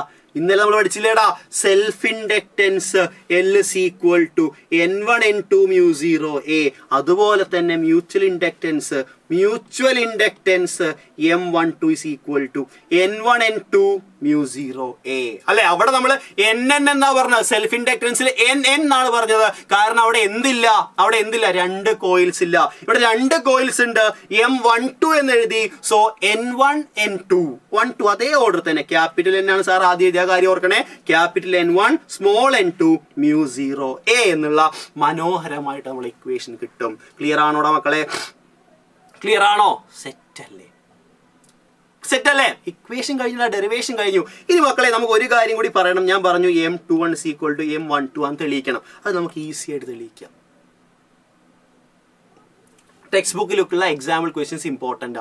Self inductance L is equal to N1 N2 μ0A. അതുപോലെ തന്നെ mutual inductance M12 is equal to N1 N2 μ0A. അല്ലെ? അവിടെ നമ്മൾ NN എന്നാ പറഞ്ഞത്, സെൽഫ് ഇൻഡക്റ്റൻസിൽ NN എന്നാണ് പറഞ്ഞത്. കാരണം അവിടെ എന്തില്ല? രണ്ട് കോയിൽസ് ഇല്ല. ഇവിടെ രണ്ട് കോയിൽസ് ഉണ്ട്. M12 എന്ന് എഴുതി. സോ N1 N2 അതേ ഓർഡർ തന്നെ. ക്യാപിറ്റൽ N ആണ് സാർ ആദ്യം എഴുതിയ കാര്യം ഓർക്കണേ. Capital N1 small N2 μ0A എന്നുള്ള മനോഹരമായിട്ട് നമ്മൾ ഇക്വേഷൻ കിട്ടും. ക്ലിയർ ആണോടാ മക്കളെ? ക്ലിയർ ആണോ? സെറ്റ് അല്ലേ? ഇക്വേഷൻ കഴിഞ്ഞില്ല, ഡെറിവേഷൻ കഴിഞ്ഞു. ഇനി മക്കളെ നമുക്ക് ഒരു കാര്യം കൂടി പറയണം. ഞാൻ പറഞ്ഞു M21 is equal to M12 ആണെന്ന് തെളിയിക്കണം. അത് നമുക്ക് ഈസി ആയിട്ട് തെളിയിക്കാം. ടെക്സ്റ്റ് ബുക്കിലൊക്കെയുള്ള എക്സാമ്പിൾ ക്വസ്റ്റ്യൻസ് ഇമ്പോർട്ടൻ്റ്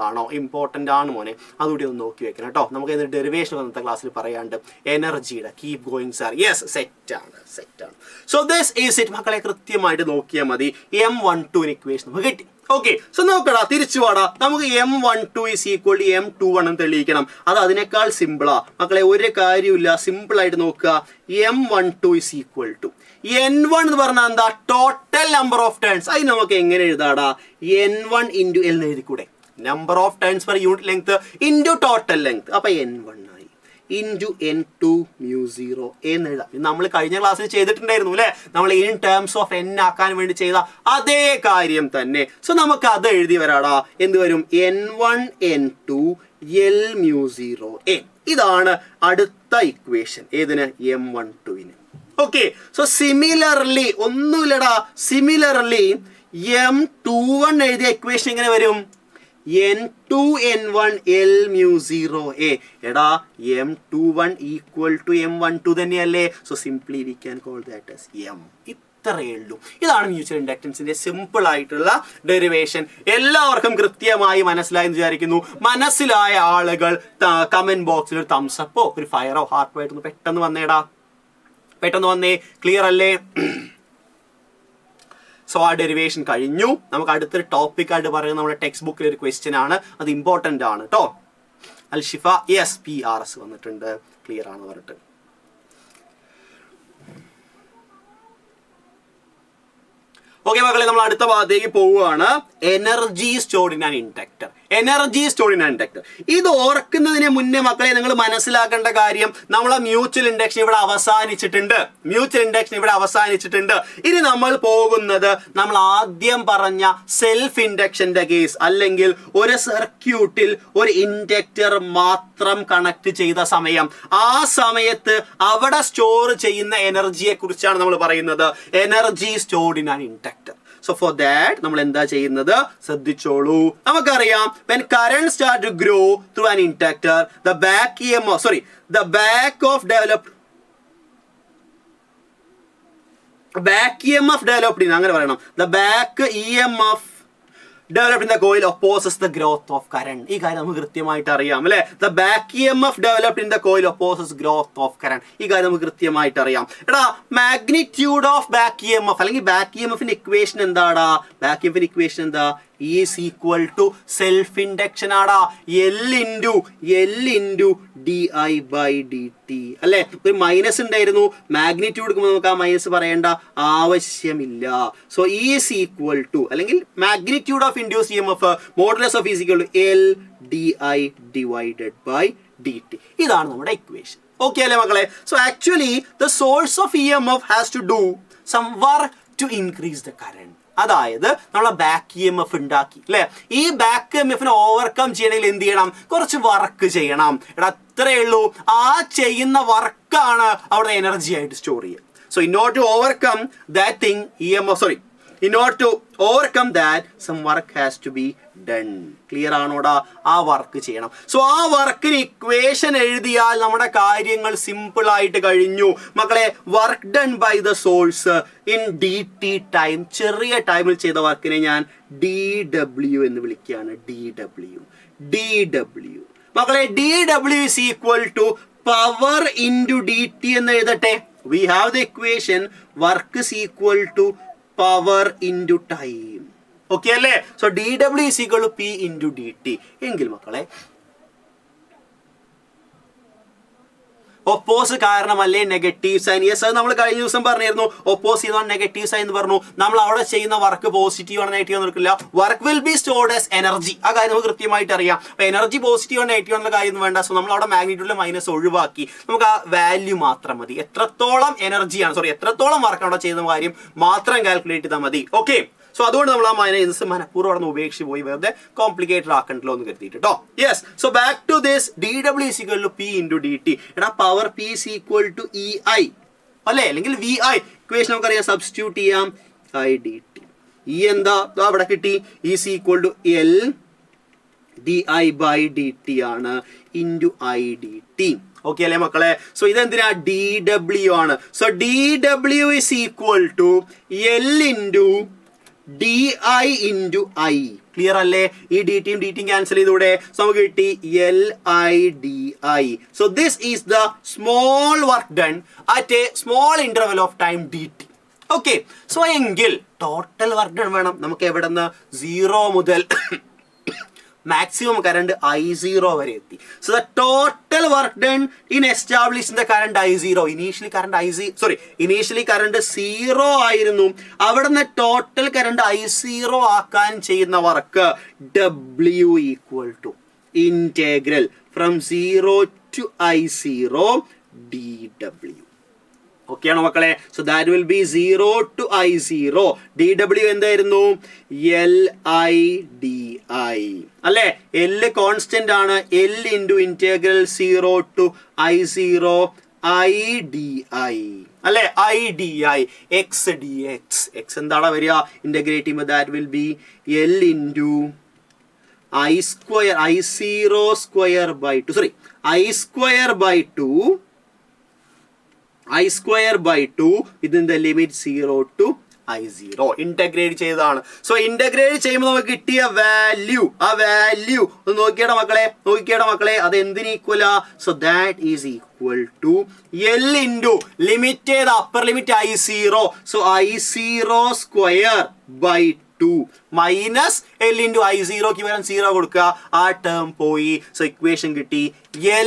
ആണ് മോനെ, അതുകൂടി ഒന്ന് നോക്കി വെക്കണം കേട്ടോ. നമുക്ക് ഇതിന്റെ ഡെറിവേഷൻ അന്നത്തെ ക്ലാസ്സിൽ പറയാണ്ട്. എനർജിയുടെ കീപ് ഗോയിങ് സാർ. യെസ്, സെറ്റാണ്. സോ ദിസ് ഈസ് ഇറ്റ് മക്കളെ. കൃത്യമായിട്ട് നോക്കിയാൽ മതി. M12 ഇക്വേഷൻ നമുക്ക് കിട്ടി. ഓക്കെ, സോ നോക്കടാ, തിരിച്ചു പാടാ. നമുക്ക് M12 is equal to M21 എന്ന് തെളിയിക്കണം. അത് അതിനേക്കാൾ സിമ്പിളാ മക്കളെ, ഒരു കാര്യമില്ല. സിമ്പിൾ ആയിട്ട് നോക്കുക. M12 is equal to N1 എന്ന് പറഞ്ഞാൽ എന്താ? Total number of turns. അത് നമുക്ക് എങ്ങനെ എഴുതാടാ? N1 into L എന്ന് എഴുതിക്കൂടെ? Number of turns per unit length into total length. അപ്പൊ N1 ആയി ഇൻറ്റു N2 μ0 എന്ന് എഴുതാം. നമ്മൾ കഴിഞ്ഞ ക്ലാസ്സിൽ ചെയ്തിട്ടുണ്ടായിരുന്നു അല്ലെ? നമ്മൾ ഇൻ ടേംസ് ഓഫ് N ആക്കാൻ വേണ്ടി ചെയ്ത അതേ കാര്യം തന്നെ. സോ നമുക്ക് അത് എഴുതി വരാടാ. എന്ത് വരും? N1 N2 L μ0A. ഇതാണ് അടുത്ത ഇക്വേഷൻ. ഏതിന്? M12ന്. ഓക്കെ, സോ സിമിലർലി ഒന്നുമില്ലടാ. സിമിലർലി M21 എഴുതിയ ഇക്വേഷൻ എങ്ങനെ വരും? N2 N1 L μ0A. എടാ, M21 ഈക്വൽ ടു M12 തന്നെയല്ലേ? So simply we can call that as M. ഇത്രയേ ഉള്ളൂ. ഇതാണ് മ്യൂച്വൽ ഇൻഡക്റ്റൻസിന്റെ സിമ്പിൾ ആയിട്ടുള്ള ഡെറിവേഷൻ. എല്ലാവർക്കും കൃത്യമായി മനസ്സിലായെന്ന് വിചാരിക്കുന്നു. മനസ്സിലായ ആളുകൾ കമന്റ് ബോക്സിൽ ഒരു തംസ് അപ്പോ ഒരു ഫയറോ ഹാർട്ടോ ആയിട്ടൊന്ന് പെട്ടെന്ന് വന്നേ. ക്ലിയർ അല്ലേ? സോ ആ ഡെറിവേഷൻ കഴിഞ്ഞു. നമുക്ക് അടുത്തൊരു ടോപ്പിക് ആയിട്ട് പറയുന്നത് നമ്മുടെ ടെക്സ്റ്റ് ബുക്കിലെ ഒരു ക്വസ്റ്റ്യൻ ആണ്. അത് ഇമ്പോർട്ടൻ്റ് ആണ് കേട്ടോ. അൽ ഷിഫ യെസ് PRS വന്നിട്ടുണ്ട്. ക്ലിയർ ആണ് പറഞ്ഞിട്ട്. ഓക്കെ മക്കളെ, നമ്മൾ അടുത്ത ഭാഗത്തേക്ക് പോവുകയാണ്. Energy stored in an inductor. ഇത് ഓർക്കുന്നതിന് മുന്നേ മക്കളെ നിങ്ങൾ മനസ്സിലാക്കേണ്ട കാര്യം നമ്മളെ മ്യൂച്വൽ ഇൻഡക്ഷൻ ഇവിടെ അവസാനിച്ചിട്ടുണ്ട്. ഇനി നമ്മൾ പോകുന്നത് നമ്മൾ ആദ്യം പറഞ്ഞ സെൽഫ് ഇൻഡക്ഷന്റെ കേസ്, അല്ലെങ്കിൽ ഒരു സർക്യൂട്ടിൽ ഒരു ഇൻഡക്ടർ മാത്രം കണക്ട് ചെയ്ത സമയം, ആ സമയത്ത് അവിടെ സ്റ്റോർ ചെയ്യുന്ന എനർജിയെ കുറിച്ചാണ് നമ്മൾ പറയുന്നത്. Energy stored in an inductor. So for that നമ്മൾ എന്താ ചെയ്യുന്നത് ശ്രദ്ധിച്ചോളൂ. നമുക്കറിയാം when current start to grow through an inductor, the back EMF developed in അങ്ങനെ പറയണം. The back EMF developed in the coil opposes the growth of current. ഈ കാര്യം നമുക്ക് കൃത്യമായിട്ട് അറിയാം അല്ലേ. The back EMF developed in the coil opposes growth of current. ഈ കാര്യം നമുക്ക് കൃത്യമായിട്ട് അറിയാം. എടാ മാഗ്നിറ്റ്യൂഡ് ഓഫ് ബാക്ക് EMF അല്ലെങ്കിൽ ബാക്ക് EMFന്റെ ഇക്വേഷൻ എന്താടാ? ബാക്ക് EMFന്റെ ഇക്വേഷൻ എന്താ? is equal to self induction ആടാ. L into di by dt അല്ലേ. ഒരു മൈനസ് ഉണ്ടായിരുന്നു, മാഗ്നിറ്റ്യൂഡ് എടുക്കുമ്പോൾ നമുക്ക് ആ മൈനസ് പറയേണ്ട ആവശ്യമില്ല. സോ is equal to അല്ലെങ്കിൽ magnitude of induce EMF modulus of is equal to L di divided by dt. ഇതാണ് നമ്മുടെ ഇക്വേഷൻ. ഓക്കെ അല്ലേ മക്കളെ? So actually the source of EMF has to do some work to increase the current. അതായത് നമ്മളെ ബാക്ക് EMF ഉണ്ടാക്കി അല്ലെ. ഈ ബാക്ക് EMFനെ ഓവർകം ചെയ്യണമെങ്കിൽ എന്ത് ചെയ്യണം? കുറച്ച് വർക്ക് ചെയ്യണം. എടാ അത്രേ ഉള്ളൂ. ആ ചെയ്യുന്ന വർക്കാണ് അവിടെ എനർജി ആയിട്ട് സ്റ്റോർ ചെയ്യുക. So in order to overcome that some work has to be done. ക്ലിയർ ആണോടാ? ആ വർക്ക് ചെയ്യണം. സോ ആ വർക്കിന് ഇക്വേഷൻ എഴുതിയാൽ നമ്മുടെ കാര്യങ്ങൾ സിമ്പിൾ ആയിട്ട് കഴിഞ്ഞു മക്കളെ. Work done by the source in dt time, ചെറിയ ടൈമിൽ ചെയ്ത വർക്കിനെ ഞാൻ dw എന്ന് വിളിക്കുകയാണ്. dw മക്കളെ, dw is equal to power into dt എന്ന് എഴുതട്ടെ. We have the equation work is equal to power into time. Okay അല്ലേ? So dw is equal to p into dt. എങ്കിൽ മക്കളെ ഒപ്പോസ് കാരണമല്ലേ നെഗറ്റീവ് സൈൻ? യെസ്, അത് നമ്മൾ കഴിഞ്ഞ ദിവസം പറഞ്ഞിരുന്നു. ഒപ്പോസ് ചെയ്യുന്ന നെഗറ്റീവ് സൈൻ എന്ന് പറഞ്ഞു. നമ്മൾ അവിടെ ചെയ്യുന്ന വർക്ക് പോസിറ്റീവ് ആണ് നെഗറ്റീവ് ആണ് എടുക്കില്ല. Work will be stored as energy. ആ കാര്യം നമുക്ക് കൃത്യമായിട്ട് അറിയാം. അപ്പൊ എനർജി പോസിറ്റീവ് ആണ് നെഗറ്റീവ് ആണെന്ന കാര്യം വേണ്ട. സോ നമ്മൾ അവിടെ മാഗ്നിറ്റ്യൂഡിലെ മൈനസ് ഒഴിവാക്കി നമുക്ക് ആ വാല്യൂ മാത്രം മതി. എത്രത്തോളം വർക്ക് അവിടെ ചെയ്യുന്ന കാര്യം മാത്രം കാൽക്കുലേറ്റ് ചെയ്താൽ മതി. ഓക്കെ, സോ അതുകൊണ്ട് നമ്മൾ ആ മൈനസ് മനഃപൂർവ്വം അവിടെ നിന്ന് ഉപേക്ഷിച്ച് പോയി വെറുതെ കോംപ്ലിക്കേറ്റഡ് ആക്കണ്ടല്ലോ എന്ന് കരുതിയിട്ട് കേട്ടോ. Yes, so back to this dw is equal to p into dt. എടാ power p is equal to ei അല്ലേ, അല്ലെങ്കിൽ vi. ഇക്വേഷൻ നമുക്കറിയാം, സബ്സ്റ്റിറ്റ്യൂട്ട് ചെയ്യാം. i dt എന്താ അവിടെ കിട്ടി? is equal to L di by dt ആണ് into i dt. ഓക്കെ അല്ലേ മക്കളെ? സോ ഇതെന്തിനാ? dw ആണ്. So dw is equal to L into di into i. Clear അല്ലേ? ഈ ഡിറ്റിയും ഡിറ്റിയും ക്യാൻസൽ ചെയ്തൂടെ? സോ നമുക്ക് കിട്ടി LIDI. So this is the small work done at A small interval of time dt. Okay, so എങ്കിൽ ടോട്ടൽ വർക്ക് ഡൺ വേണം നമുക്ക്. എവിടെ നിന്ന്? 0 മുതൽ maximum current I0 വരെ എത്തി. So the total work done in establishing the current I0. Initially current 0 ആയിരുന്നു. അവിടെ നിന്ന് ടോട്ടൽ കറണ്ട് I0 ആക്കാൻ ചെയ്യുന്ന work W equal to integral from 0 to I0 dW. Okay ആണോ മക്കളെ? So that will B 0 to I0. dw എന്തായിരുന്നു? LIDI അല്ലേ? L കോൺസ്റ്റന്റ് ആണ്. L into integral 0 to I0 IDI അല്ലേ? IDI x dx. x എന്താണ് വരിക? ഇന്റഗ്രേറ്റ് ചെയ്യുമ്പോൾ that will B L into I square I0 square by 2 I square by 2 within the limit 0 to I0. Integrate ചെയ്തതാണ്. സോ ഇന്റഗ്രേറ്റ് ചെയ്യുമ്പോൾ നമുക്ക് കിട്ടിയ വാല്യൂ, ആ വാല്യൂ ഒന്ന് നോക്കിയേടാ മക്കളെ, അത് എന്തിന് ഈക്വലാ? So that is equal to L into limit ചെയ്ത upper limit I0. So I0 square by 2 minus L into I0 ക്ക് പകരം 0 കൊടുക്കുക. ആ ടേം പോയി. സോ ഇക്വേഷൻ കിട്ടി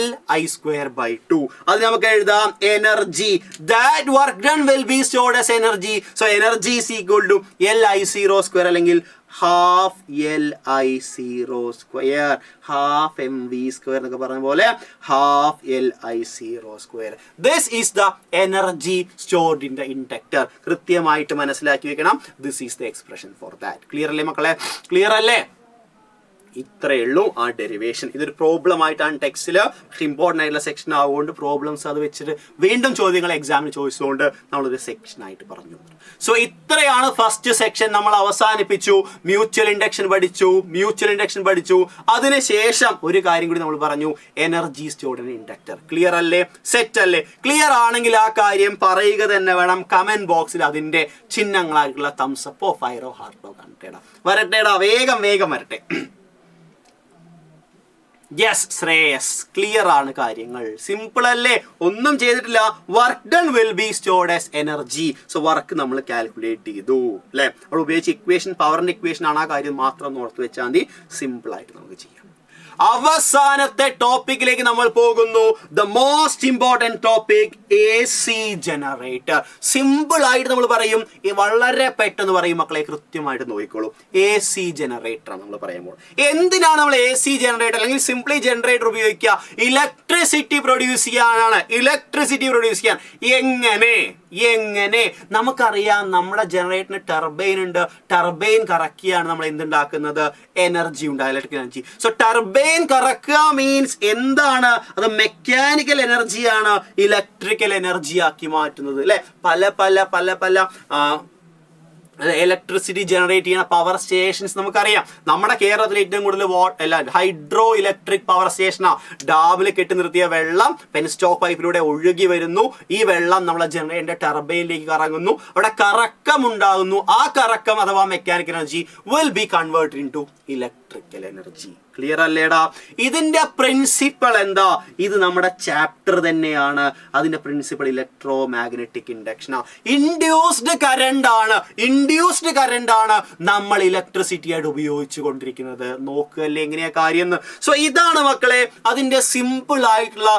LI square by 2. അത് നമുക്ക് എഴുതാം energy. That work done will be stored as energy. So energy is equal to LI0 square അല്ലെങ്കിൽ ഹാഫ് Li0² ഹാഫ് mv² എന്നൊക്കെ പറഞ്ഞ പോലെ half Li0². This is the energy stored in the inductor. കൃത്യമായിട്ട് മനസ്സിലാക്കി വെക്കണം. This is the expression for that. Clear അല്ലേ മക്കളെ? ക്ലിയർ അല്ലേ? ഇത്രയേ ഉള്ളൂ ആ ഡെറിവേഷൻ. ഇതൊരു പ്രോബ്ലം ആയിട്ടാണ് ടെക്സ്റ്റിൽ, പക്ഷെ ഇമ്പോർട്ടൻ്റ് ആയിട്ടുള്ള സെക്ഷൻ ആവുകൊണ്ട് പ്രോബ്ലംസ് അത് വെച്ചിട്ട് വീണ്ടും ചോദ്യങ്ങൾ എക്സാമിന് ചോദിച്ചുകൊണ്ട് നമ്മളൊരു സെക്ഷൻ ആയിട്ട് പറഞ്ഞു. സോ ഇത്രയാണ് ഫസ്റ്റ് സെക്ഷൻ. നമ്മൾ അവസാനിപ്പിച്ചു. മ്യൂച്വൽ ഇൻഡക്ഷൻ പഠിച്ചു. അതിനുശേഷം ഒരു കാര്യം കൂടി നമ്മൾ പറഞ്ഞു, energy stored in inductor. Clear അല്ലേ? സെറ്റ് അല്ലേ? ക്ലിയർ ആണെങ്കിൽ ആ കാര്യം പറയുക തന്നെ വേണം. കമന്റ് ബോക്സിൽ അതിന്റെ ചിഹ്നങ്ങളായിട്ടുള്ള തംസ് അപ്പോ ഫയറോ ഹാർട്ടോ കണ്ടേടാ. വരട്ടേടാ, വേഗം വരട്ടെ. യെസ് ശ്രേയസ്, ക്ലിയർ ആണ് കാര്യങ്ങൾ. സിമ്പിൾ അല്ലേ? ഒന്നും ചെയ്തിട്ടില്ല. Work done will be stored as energy. So work നമ്മൾ കാൽക്കുലേറ്റ് ചെയ്തു അല്ലെ? അവിടെ ഉപയോഗിച്ച ഇക്വേഷൻ പവറിന്റെ ഇക്വേഷൻ ആണ്. ആ കാര്യം മാത്രം ഓർത്ത് വെച്ചാൽ മതി. സിമ്പിൾ ആയിട്ട് നമുക്ക് ചെയ്യാം. അവസാനത്തെ ടോപ്പിക്കിലേക്ക് നമ്മൾ പോകുന്നു. The most important topic AC generator. Simple ആയിട്ട് നമ്മൾ പറയും, വളരെ പെട്ടെന്ന് പറയും മക്കളെ, കൃത്യമായിട്ട് നോക്കിക്കോളൂ. AC ജനറേറ്റർ നമ്മൾ പറയുമ്പോൾ എന്തിനാണ് നമ്മൾ AC ജനറേറ്റർ അല്ലെങ്കിൽ സിംപ്ലി ജനറേറ്റർ ഉപയോഗിക്കുക? ഇലക്ട്രിസിറ്റി പ്രൊഡ്യൂസ് ചെയ്യാനാണ്. ഇലക്ട്രിസിറ്റി പ്രൊഡ്യൂസ് ചെയ്യാൻ എങ്ങനെ നമുക്കറിയാം. നമ്മുടെ ജനറേറ്ററിന് ടർബൈൻ ഉണ്ട്. ടർബൈൻ കറക്കിയാണ് നമ്മൾ എന്തുണ്ടാക്കുന്നത്? എനർജി ഉണ്ട്, ഇലക്ട്രിക്കൽ എനർജി. സോ ടർബൈൻ കറക്കുക മീൻസ് എന്താണ്? അത് മെക്കാനിക്കൽ എനർജിയാണ് ഇലക്ട്രിക്കൽ എനർജി ആക്കി മാറ്റുന്നത് അല്ലെ? പല ഇലക്ട്രിസിറ്റി ജനറേറ്റ് ചെയ്യുന്ന പവർ സ്റ്റേഷൻസ് നമുക്കറിയാം. നമ്മുടെ കേരളത്തിൽ ഏറ്റവും കൂടുതൽ ഹൈഡ്രോ ഇലക്ട്രിക് പവർ സ്റ്റേഷനാണ്. ഡാമിൽ കെട്ടി നിർത്തിയ വെള്ളം പെൻസ്റ്റോക്ക് പൈപ്പിലൂടെ ഒഴുകി വരുന്നു. ഈ വെള്ളം നമ്മളെ ജനറേറ്ററിന്റെ ടർബൈനിലേക്ക് കറങ്ങുന്നു. അവിടെ കറക്കം ഉണ്ടാകുന്നു. ആ കറക്കം അഥവാ mechanical energy will be converted into electrical energy. Clear അല്ലേടാ? ഇതിന്റെ പ്രിൻസിപ്പൾ എന്താ? ഇത് നമ്മുടെ ചാപ്റ്റർ തന്നെയാണ്. അതിന്റെ principle electromagnetic induction. Induced current ആണ് നമ്മൾ ഇലക്ട്രിസിറ്റി ആയിട്ട് ഉപയോഗിച്ചു കൊണ്ടിരിക്കുന്നത്. നോക്കുകയല്ലേ എങ്ങനെയാ കാര്യം. സോ ഇതാണ് മക്കളെ അതിന്റെ സിമ്പിൾ ആയിട്ടുള്ള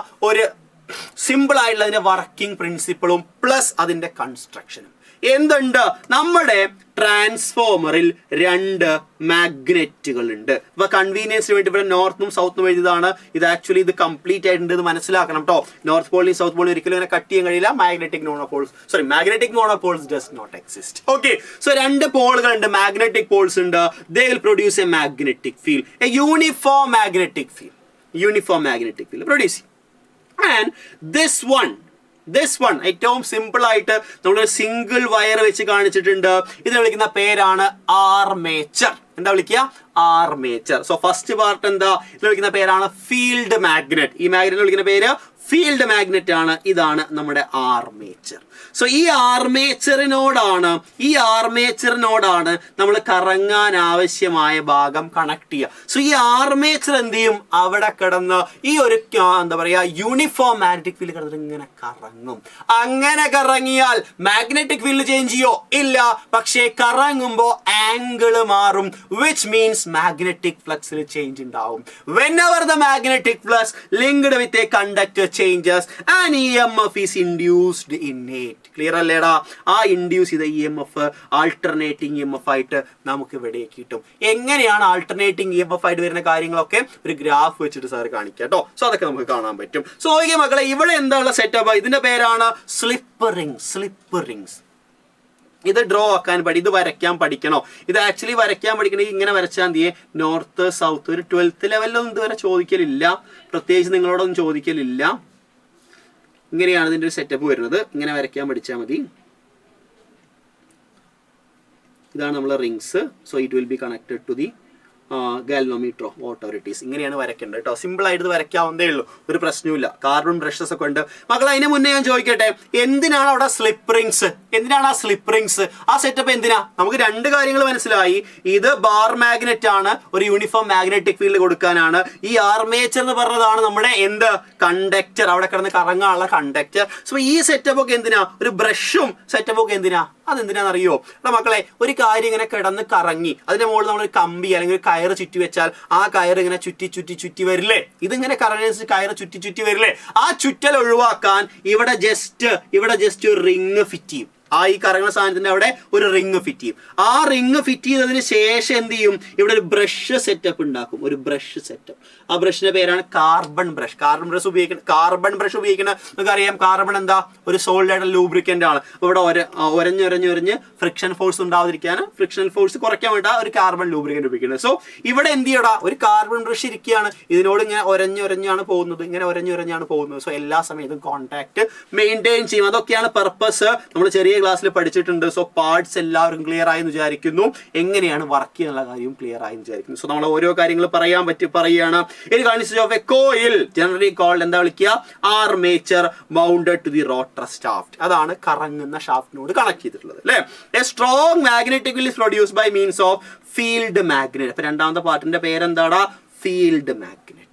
അതിന്റെ വർക്കിംഗ് പ്രിൻസിപ്പിളും പ്ലസ് അതിന്റെ കൺസ്ട്രക്ഷനും. എന്തുണ്ട്? നമ്മുടെ ട്രാൻസ്ഫോമറിൽ 2 മാഗ്നറ്റുകൾ ഉണ്ട്. അപ്പൊ കൺവീനിയൻസിന് വേണ്ടി ഇവിടെ നോർത്തും സൗത്തും എഴുതിയതാണ്. ഇത് ആക്ച്വലി ഇത് കംപ്ലീറ്റ് ആയിട്ടുണ്ട്. ഇത് മനസ്സിലാക്കണം കേട്ടോ. നോർത്ത് പോളിനും സൗത്ത് പോളിനും ഒരിക്കലും ഇങ്ങനെ കട്ട് ചെയ്യാൻ കഴിയില്ല. Magnetic monopoles does not exist. Okay, so 2 പോളുകൾ ഉണ്ട്. മാഗ്നറ്റിക് പോൾസ് ഉണ്ട്. They will produce a magnetic field, a uniform magnetic field produce. And this one ഏറ്റവും സിമ്പിൾ ആയിട്ട് നമ്മൾ സിംഗിൾ വയർ വെച്ച് കാണിച്ചിട്ടുണ്ട്. ഇതിനെ വിളിക്കുന്ന പേരാണ് ആർമേച്ചർ. എന്താ വിളിക്കുക? ആർമേച്ചർ. സോ ഫസ്റ്റ് പാർട്ട് എന്താ? ഇതിനെ വിളിക്കുന്ന പേരാണ് ഫീൽഡ് മാഗ്നറ്റ്. ഈ മാഗ്നറ്റ് വിളിക്കുന്ന പേര് ഫീൽഡ് മാഗ്നറ്റ് ആണ്. ഇതാണ് നമ്മുടെ ആർമേച്ചർ. സോ ഈ ആർമേച്ചറിനോടാണ് നമ്മൾ കറങ്ങാൻ ആവശ്യമായ ഭാഗം കണക്ട് ചെയ്യുക. സോ ഈ ആർമേച്ചർ എന്ത് ചെയ്യും? അവിടെ കിടന്ന് ഈ ഒരു യൂണിഫോം മാഗ്നറ്റിക് ഫീൽഡ് കിടന്നിട്ട് ഇങ്ങനെ കറങ്ങും. അങ്ങനെ കറങ്ങിയാൽ മാഗ്നറ്റിക് ഫീൽഡ് ചേഞ്ച് ചെയ്യോ? ഇല്ല. പക്ഷേ കറങ്ങുമ്പോൾ ആംഗിള് മാറും, which means magnetic flux will change ഉണ്ടാവും. Whenever the magnetic flux linked with a conductor changes, an EMF is induced in it. Clear അല്ലേടാ? ആ ഇൻഡ്യൂസ് ചെയ്ത EMF ആൾട്ടർനേറ്റിംഗ് EMF ആയിട്ട് നമുക്ക് ഇവിടെ കിട്ടും. എങ്ങനെയാണ് ആൾട്ടർനേറ്റിംഗ് EMF ആയിട്ട് വരുന്ന കാര്യങ്ങളൊക്കെ ഒരു ഗ്രാഫ് വെച്ചിട്ട് സാർ കാണിക്കാം കേട്ടോ. സോ അതൊക്കെ നമുക്ക് കാണാൻ പറ്റും. സോ ഓക്കെ മക്കളെ, ഇവിടെ എന്താണ് സെറ്റപ്പ്? ഇതിന്റെ പേരാണ് സ്ലിപ്പ് റിങ്സ്. ഇത് ഡ്രോ ആക്കാൻ ഇത് വരയ്ക്കാൻ പഠിക്കണോ? ഇത് ആക്ച്വലി വരയ്ക്കാൻ പഠിക്കണമെങ്കിൽ ഇങ്ങനെ വരച്ചാൽ മതിയെ. നോർത്ത് സൗത്ത് ഒരു 12th ലെവലിലൊന്നും ഇതുവരെ ചോദിക്കലില്ല, പ്രത്യേകിച്ച് നിങ്ങളോടൊന്നും ചോദിക്കലില്ല. ഇങ്ങനെയാണ് ഇതിൻ്റെ ഒരു സെറ്റപ്പ് വരുന്നത്. ഇങ്ങനെ വരയ്ക്കാൻ പഠിച്ചാൽ മതി. ഇതാണ് നമ്മളെ rings. So it will be connected to the galvanometer of water it is. ഇങ്ങനെയാണ് വരയ്ക്കേണ്ടത് കേട്ടോ. സിമ്പിൾ ആയിട്ട് ഇത് വരയ്ക്കാവുന്നതേ ഉള്ളൂ, ഒരു പ്രശ്നമില്ല. കാർബൺ ബ്രഷസ് ഒക്കെ ഉണ്ട് മക്കളെ. അതിന് മുന്നേ ഞാൻ ചോദിക്കട്ടെ, എന്തിനാണ് അവിടെ സ്ലിപ്പ് റിങ്സ്? എന്തിനാണ് ആ സ്ലിപ്പ് റിങ്സ്? ആ സെറ്റപ്പ് എന്തിനാ? നമുക്ക് 2 കാര്യങ്ങൾ മനസ്സിലായി. ഇത് ബാർ മാഗ്നറ്റ് ആണ്, ഒരു യൂണിഫോം മാഗ്നറ്റിക് ഫീൽഡ് കൊടുക്കാനാണ്. ഈ ആർമേച്ചർ എന്ന് പറഞ്ഞതാണ് നമ്മുടെ കണ്ടക്ടർ, അവിടെ കിടന്ന് കറങ്ങാനുള്ള കണ്ടക്ടർ. സോ ഈ സെറ്റപ്പ് ഒക്കെ എന്തിനാ? ഒരു ബ്രഷും സെറ്റപ്പ് ഒക്കെ എന്തിനാ? അതെന്തിനാണെന്നറിയോ മക്കളെ? ഒരു കാര്യം ഇങ്ങനെ കിടന്ന് കറങ്ങി അതിന്റെ മുകളിൽ നമ്മളൊരു കമ്പി അല്ലെങ്കിൽ ഒരു കയറ് ചുറ്റി വെച്ചാൽ ആ കയറ് ഇങ്ങനെ ചുറ്റി വരില്ലേ? ഇതിങ്ങനെ കറങ്ങി കയറ് ചുറ്റി വരില്ലേ? ആ ചുറ്റൽ ഒഴിവാക്കാൻ ഇവിടെ ജസ്റ്റ് ഒരു റിങ് ഫിറ്റ് ചെയ്യും. ആ ഈ കറങ്ങുന്ന സാധനത്തിന്റെ അവിടെ ഒരു റിങ് ഫിറ്റ് ചെയ്യും. ആ റിങ് ഫിറ്റ് ചെയ്തതിന് ശേഷം എന്ത് ചെയ്യും, ഇവിടെ ഒരു ബ്രഷ് സെറ്റപ്പ് ഉണ്ടാക്കും, ഒരു ബ്രഷ് സെറ്റപ്പ്. ആ ബ്രഷിന്റെ പേരാണ് കാർബൺ ബ്രഷ്. കാർബൺ ബ്രഷ് ഉപയോഗിക്കുന്ന നമുക്കറിയാം, കാർബൺ എന്താ, ഒരു സോളിഡ് ആയിട്ടുള്ള ലൂബ്രിക്കന്റ് ആണ്. ഇവിടെ ഒരഞ്ഞൊരഞ്ഞൊരഞ്ഞ് ഫ്രിക്ഷൻ ഫോഴ്സ് ഉണ്ടാവാതിരിക്കാൻ, ഫ്രിക്ഷൻ ഫോഴ്സ് കുറയ്ക്കാൻ വേണ്ടി ഒരു കാർബൺ ലൂബ്രിക്കന്റ് ഉപയോഗിക്കുന്നത്. സോ ഇവിടെ എന്ത് ചെയ്യടാ, ഒരു കാർബൺ ബ്രഷ് ഇരിക്കുകയാണ്, ഇതിനോട് ഇങ്ങനെ ഒരഞ്ഞൊരഞ്ഞാണ് പോകുന്നത്, ഇങ്ങനെ ഒരഞ്ഞൊരഞ്ഞാണ് പോകുന്നത്. സോ എല്ലാ സമയത്തും കോൺടാക്ട് മെയിൻറ്റെയിൻ ചെയ്യും. അതൊക്കെയാണ് പർപ്പസ്. നമ്മൾ ചെറിയ ക്ലാസ്സിൽ പഠിച്ചിട്ടുണ്ട്. സോ പാർട്സ് എല്ലാവർക്കും ക്ലിയർ ആയി എന്ന് വിചാരിക്കുന്നു. എങ്ങനെയാണ് വർക്ക് ചെയ്യാനുള്ള കാര്യവും ക്ലിയർ ആയി എന്ന് വിചാരിക്കുന്നു. സോ നമ്മൾ ഓരോ കാര്യങ്ങൾ പറയുകയാണ്. ഇനി consist of a coil generally called എന്താ വിളിക്കുക, armature mounted to the rotor shaft. അതാണ് കറങ്ങുന്ന ഷാഫ്റ്റിനോട് കണക്ട് ചെയ്തിട്ടുള്ളത് അല്ലേ. A strong magnetic field is produced by means of field magnet. അപ്പൊ രണ്ടാമത്തെ പാർട്ടിന്റെ പേരെന്താടാ, field magnet.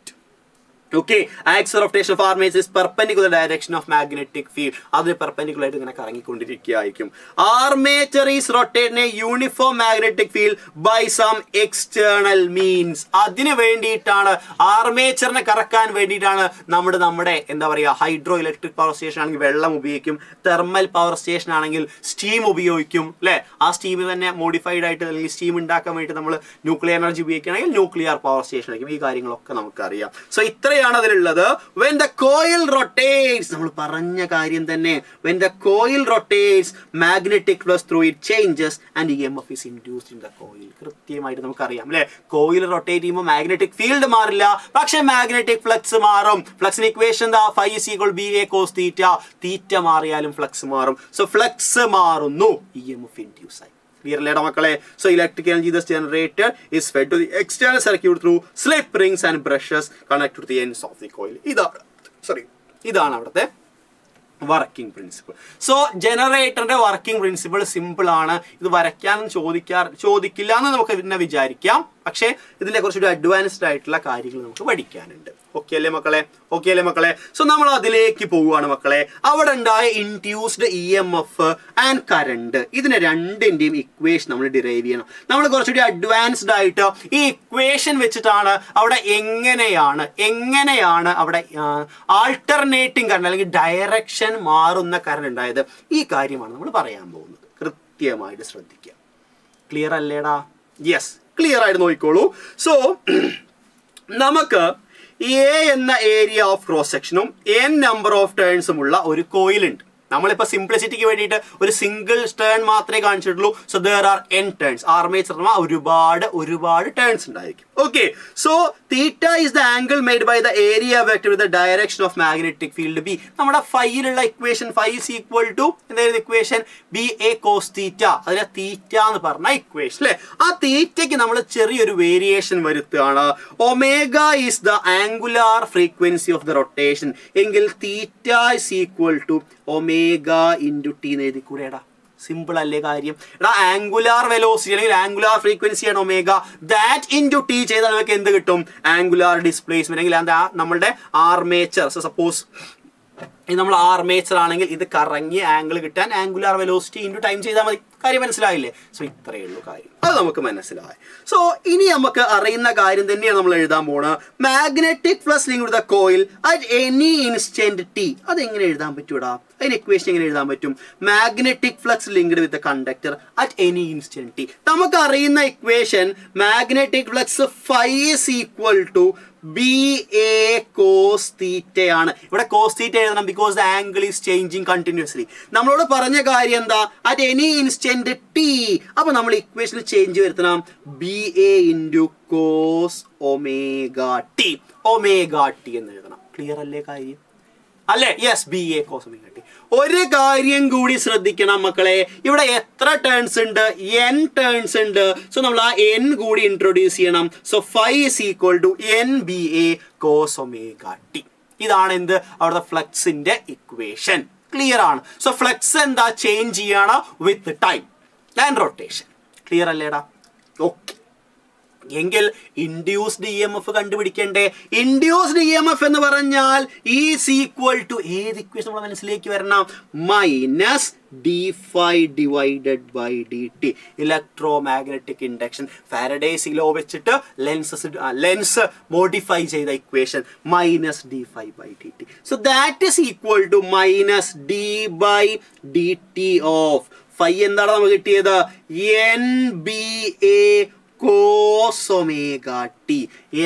Okay, axis of rotation of armature is perpendicular direction of magnetic field. അത് perpendicular ആയിട്ട് ഇങ്ങനെ കറങ്ങിക്കൊണ്ടിരിക്കുകയായിരിക്കും. Armature is rotated in a uniform magnetic field by some external means. അതിന് വേണ്ടിയിട്ടാണ്, ആർമേച്ചറിനെ കറക്കാൻ വേണ്ടിയിട്ടാണ് നമ്മുടെ എന്താ പറയുക, ഹൈഡ്രോ ഇലക്ട്രിക് പവർ സ്റ്റേഷൻ ആണെങ്കിൽ വെള്ളം ഉപയോഗിക്കും, തെർമൽ പവർ സ്റ്റേഷൻ ആണെങ്കിൽ സ്റ്റീം ഉപയോഗിക്കും അല്ലേ. ആ സ്റ്റീം തന്നെ മോഡിഫൈഡ് ആയിട്ട് അല്ലെങ്കിൽ സ്റ്റീം ഉണ്ടാക്കാൻ വേണ്ടി നമ്മൾ ന്യൂക്ലിയർ എനർജി ഉപയോഗിക്കുകയാണെങ്കിൽ ന്യൂക്ലിയർ പവർ സ്റ്റേഷൻ ആയിരിക്കും. ഈ കാര്യങ്ങളൊക്കെ നമുക്കറിയാം. സോ ഇത്രയാണ് അതിലുള്ളത്. When the coil rotates, നമ്മൾ പറഞ്ഞ കാര്യം തന്നെ, when the coil rotates, magnetic flux through it changes and EMF is induced in the coil. കൃത്യമായിട്ട് നമുക്കറിയാം അല്ലെ. കോയിൽ റൊട്ടേറ്റ് ചെയ്യുമ്പോൾ മാഗ്നറ്റിക് ഫീൽഡ് മാറില്ല, പക്ഷെ മാഗ്നറ്റിക് ഫ്ലക്സ് മാറും. ഫ്ലക്സിന് ഇക്വേഷൻ എന്താ, phi is equal to BA cos theta. തീറ്റ മാറിയാലും ഫ്ലക്സ് മാറും. സോ ഫ്ലക്സ് മാറുന്നു, EMF induce ആയി. Clear ലേടാ മക്കളെ. So electric energy thus generated is fed to the external circuit through slip rings and brushes connected to the ends of the coil. ഇതാണ് അവിടുത്തെ വർക്കിംഗ് പ്രിൻസിപ്പിൾ. സോ ജനറേറ്ററിന്റെ വർക്കിംഗ് പ്രിൻസിപ്പിൾ സിമ്പിൾ ആണ്. ഇത് വരയ്ക്കാനും ചോദിക്കില്ല എന്ന് നമുക്ക് പിന്നെ വിചാരിക്കാം, പക്ഷേ ഇതിന്റെ കുറച്ചൊരു അഡ്വാൻസ്ഡ് ആയിട്ടുള്ള കാര്യങ്ങൾ നമുക്ക് പഠിക്കാനുണ്ട്. ഓക്കെ അല്ലേ മക്കളെ? സോ നമ്മൾ അതിലേക്ക് പോവുകയാണ് മക്കളെ. അവിടെ ഉണ്ടായ ഇൻഡ്യൂസ്ഡ് EMF ആൻഡ് കറണ്ട്, ഇതിനെ രണ്ടിന്റെയും ഇക്വേഷൻ നമ്മൾ ഡിറൈവ് ചെയ്യണം. നമ്മൾ കുറച്ചുകൂടി അഡ്വാൻസ്ഡ് ആയിട്ട് ഈ ഇക്വേഷൻ വെച്ചിട്ടാണ് അവിടെ എങ്ങനെയാണ് അവിടെ ആൾട്ടർനേറ്റിംഗ് കറണ്ട് അല്ലെങ്കിൽ ഡയറക്ഷൻ മാറുന്ന കറണ്ട് ഉണ്ടായത്. ഈ കാര്യമാണ് നമ്മൾ പറയാൻ പോകുന്നത്. കൃത്യമായിട്ട് ശ്രദ്ധിക്കുക. ക്ലിയർ അല്ലേടാ? യെസ്, ക്ലിയർ ആയിട്ട് നോക്കിക്കോളൂ. സോ നമുക്ക് എ എന്ന ഏരിയ ഓഫ് ക്രോസ് സെക്ഷനും n നമ്പർ ഓഫ് ടേൺസും ഉള്ള ഒരു കോയിൽ ഉണ്ട്. നമ്മളിപ്പോൾ സിംപ്ലിസിറ്റിക്ക് വേണ്ടിയിട്ട് ഒരു സിംഗിൾ ടേൺ മാത്രമേ കാണിച്ചിട്ടുള്ളൂ. So there are n turns. Armature ഒരുപാട് ടേൺസ് ഉണ്ടായിരിക്കും. Okay, so theta is the angle made by the area vector with the direction of magnetic field B. നമ്മുടെ ഫൈയിലുള്ള equation, phi is equal to എന്തായിരുന്നു ഇക്വേഷൻ, BA cos theta. അതിലെ തീറ്റ എന്ന് പറഞ്ഞ ഇക്വേഷൻ അല്ലേ. ആ തീറ്റയ്ക്ക് നമ്മൾ ചെറിയൊരു വേരിയേഷൻ വരുത്തുകയാണ്. Omega is the angular frequency of the rotation. എങ്കിൽ theta is equal to omega into t എന്ന് എഴുതി കൂടെടാ. സിമ്പിൾ അല്ലേ കാര്യം? എടാ ആംഗുലാർ വെലോസിറ്റി അല്ലെങ്കിൽ ആംഗുലാർ ഫ്രീക്വൻസിയാണ് ഒമേഗ. ദാറ്റ് ഇൻറ്റു ടി ചെയ്താൽ നമുക്ക് എന്ത് കിട്ടും? Angular displacement. അല്ലെങ്കിൽ എന്താ നമ്മളുടെ ആർമേച്ചർ. സപ്പോസ് ഇത് നമ്മൾ ആർമേച്ചർ ആണെങ്കിൽ ഇത് കറങ്ങി ആംഗിൾ കിട്ടാൻ ആംഗുലാർ വെലോസിറ്റി ഇൻറ്റു ടൈം ചെയ്താൽ മതി. കാര്യം മനസ്സിലായില്ലേ? സോ ഇത്രയേ ഉള്ളൂ കാര്യം. അത് നമുക്ക് മനസ്സിലായി. സോ ഇനി നമുക്ക് അറിയുന്ന കാര്യം തന്നെയാണ് നമ്മൾ എഴുതാൻ പോണത്. Magnetic flux linked with the coil at any instant t. അതെങ്ങനെ എഴുതാൻ പറ്റൂടാ? അതിന് ഇക്വേഷൻ എങ്ങനെ എഴുതാൻ പറ്റും? Magnetic flux linked with conductor at any instant t. നമുക്ക് അറിയുന്ന equation magnetic flux phi is equal to BA cos theta ആണ്. ഇവിടെ cos theta എഴുതണം because the angle is changing continuously. നമ്മളോട് പറഞ്ഞ കാര്യം എന്താ? At any instant t. അപ്പൊ നമ്മൾ ഇക്വേഷനിൽ ചേഞ്ച് വരുത്തണം. BA into cos omega T. Omega T എന്ന് എഴുതണം. ക്ലിയർ അല്ലേ കാര്യം? അല്ലേ? Yes, BA cos omega T. ഒരു കാര്യം കൂടി ശ്രദ്ധിക്കണം മക്കളെ. ഇവിടെ എത്ര ടേൺസ് ഉണ്ട്? n ടേൺസ് ഉണ്ട്. സോ നമ്മൾ ആ n കൂടി ഇൻട്രൊഡ്യൂസ് ചെയ്യണം. So phi is equal to NBA cos omega t. ഇതാണ് എന്ത്? അവിടുത്തെ ഫ്ലക്സിന്റെ ഇക്വേഷൻ. ക്ലിയർ ആണ്? സോ ഫ്ലക്സ് എന്താ? ചേഞ്ച് ചെയ്യാണ് with time and rotation. Clear അല്ലേടാ? ഓക്കെ, എങ്കിൽ ഇൻഡ്യൂസ്ഡ് ഇ എം എഫ് കണ്ടുപിടിക്കണ്ടേ? ഇൻഡ്യൂസ്ഡ് ഇ എം എഫ് എന്ന് പറഞ്ഞാൽ ഈസ് ഈക്വൽ ടു ഏത് ഇക്വേഷൻ നമ്മുടെ മനസ്സിലേക്ക് വരണം? Minus d∅ divided by dt. Electromagnetic induction Faraday's law വെച്ചിട്ട് ലെൻസ് മോഡിഫൈ ചെയ്ത equation minus d∅ by dt. So that is equal to minus d by dt of phi. എന്താണ് നമുക്ക് കിട്ടിയത്? NBA cos omega t.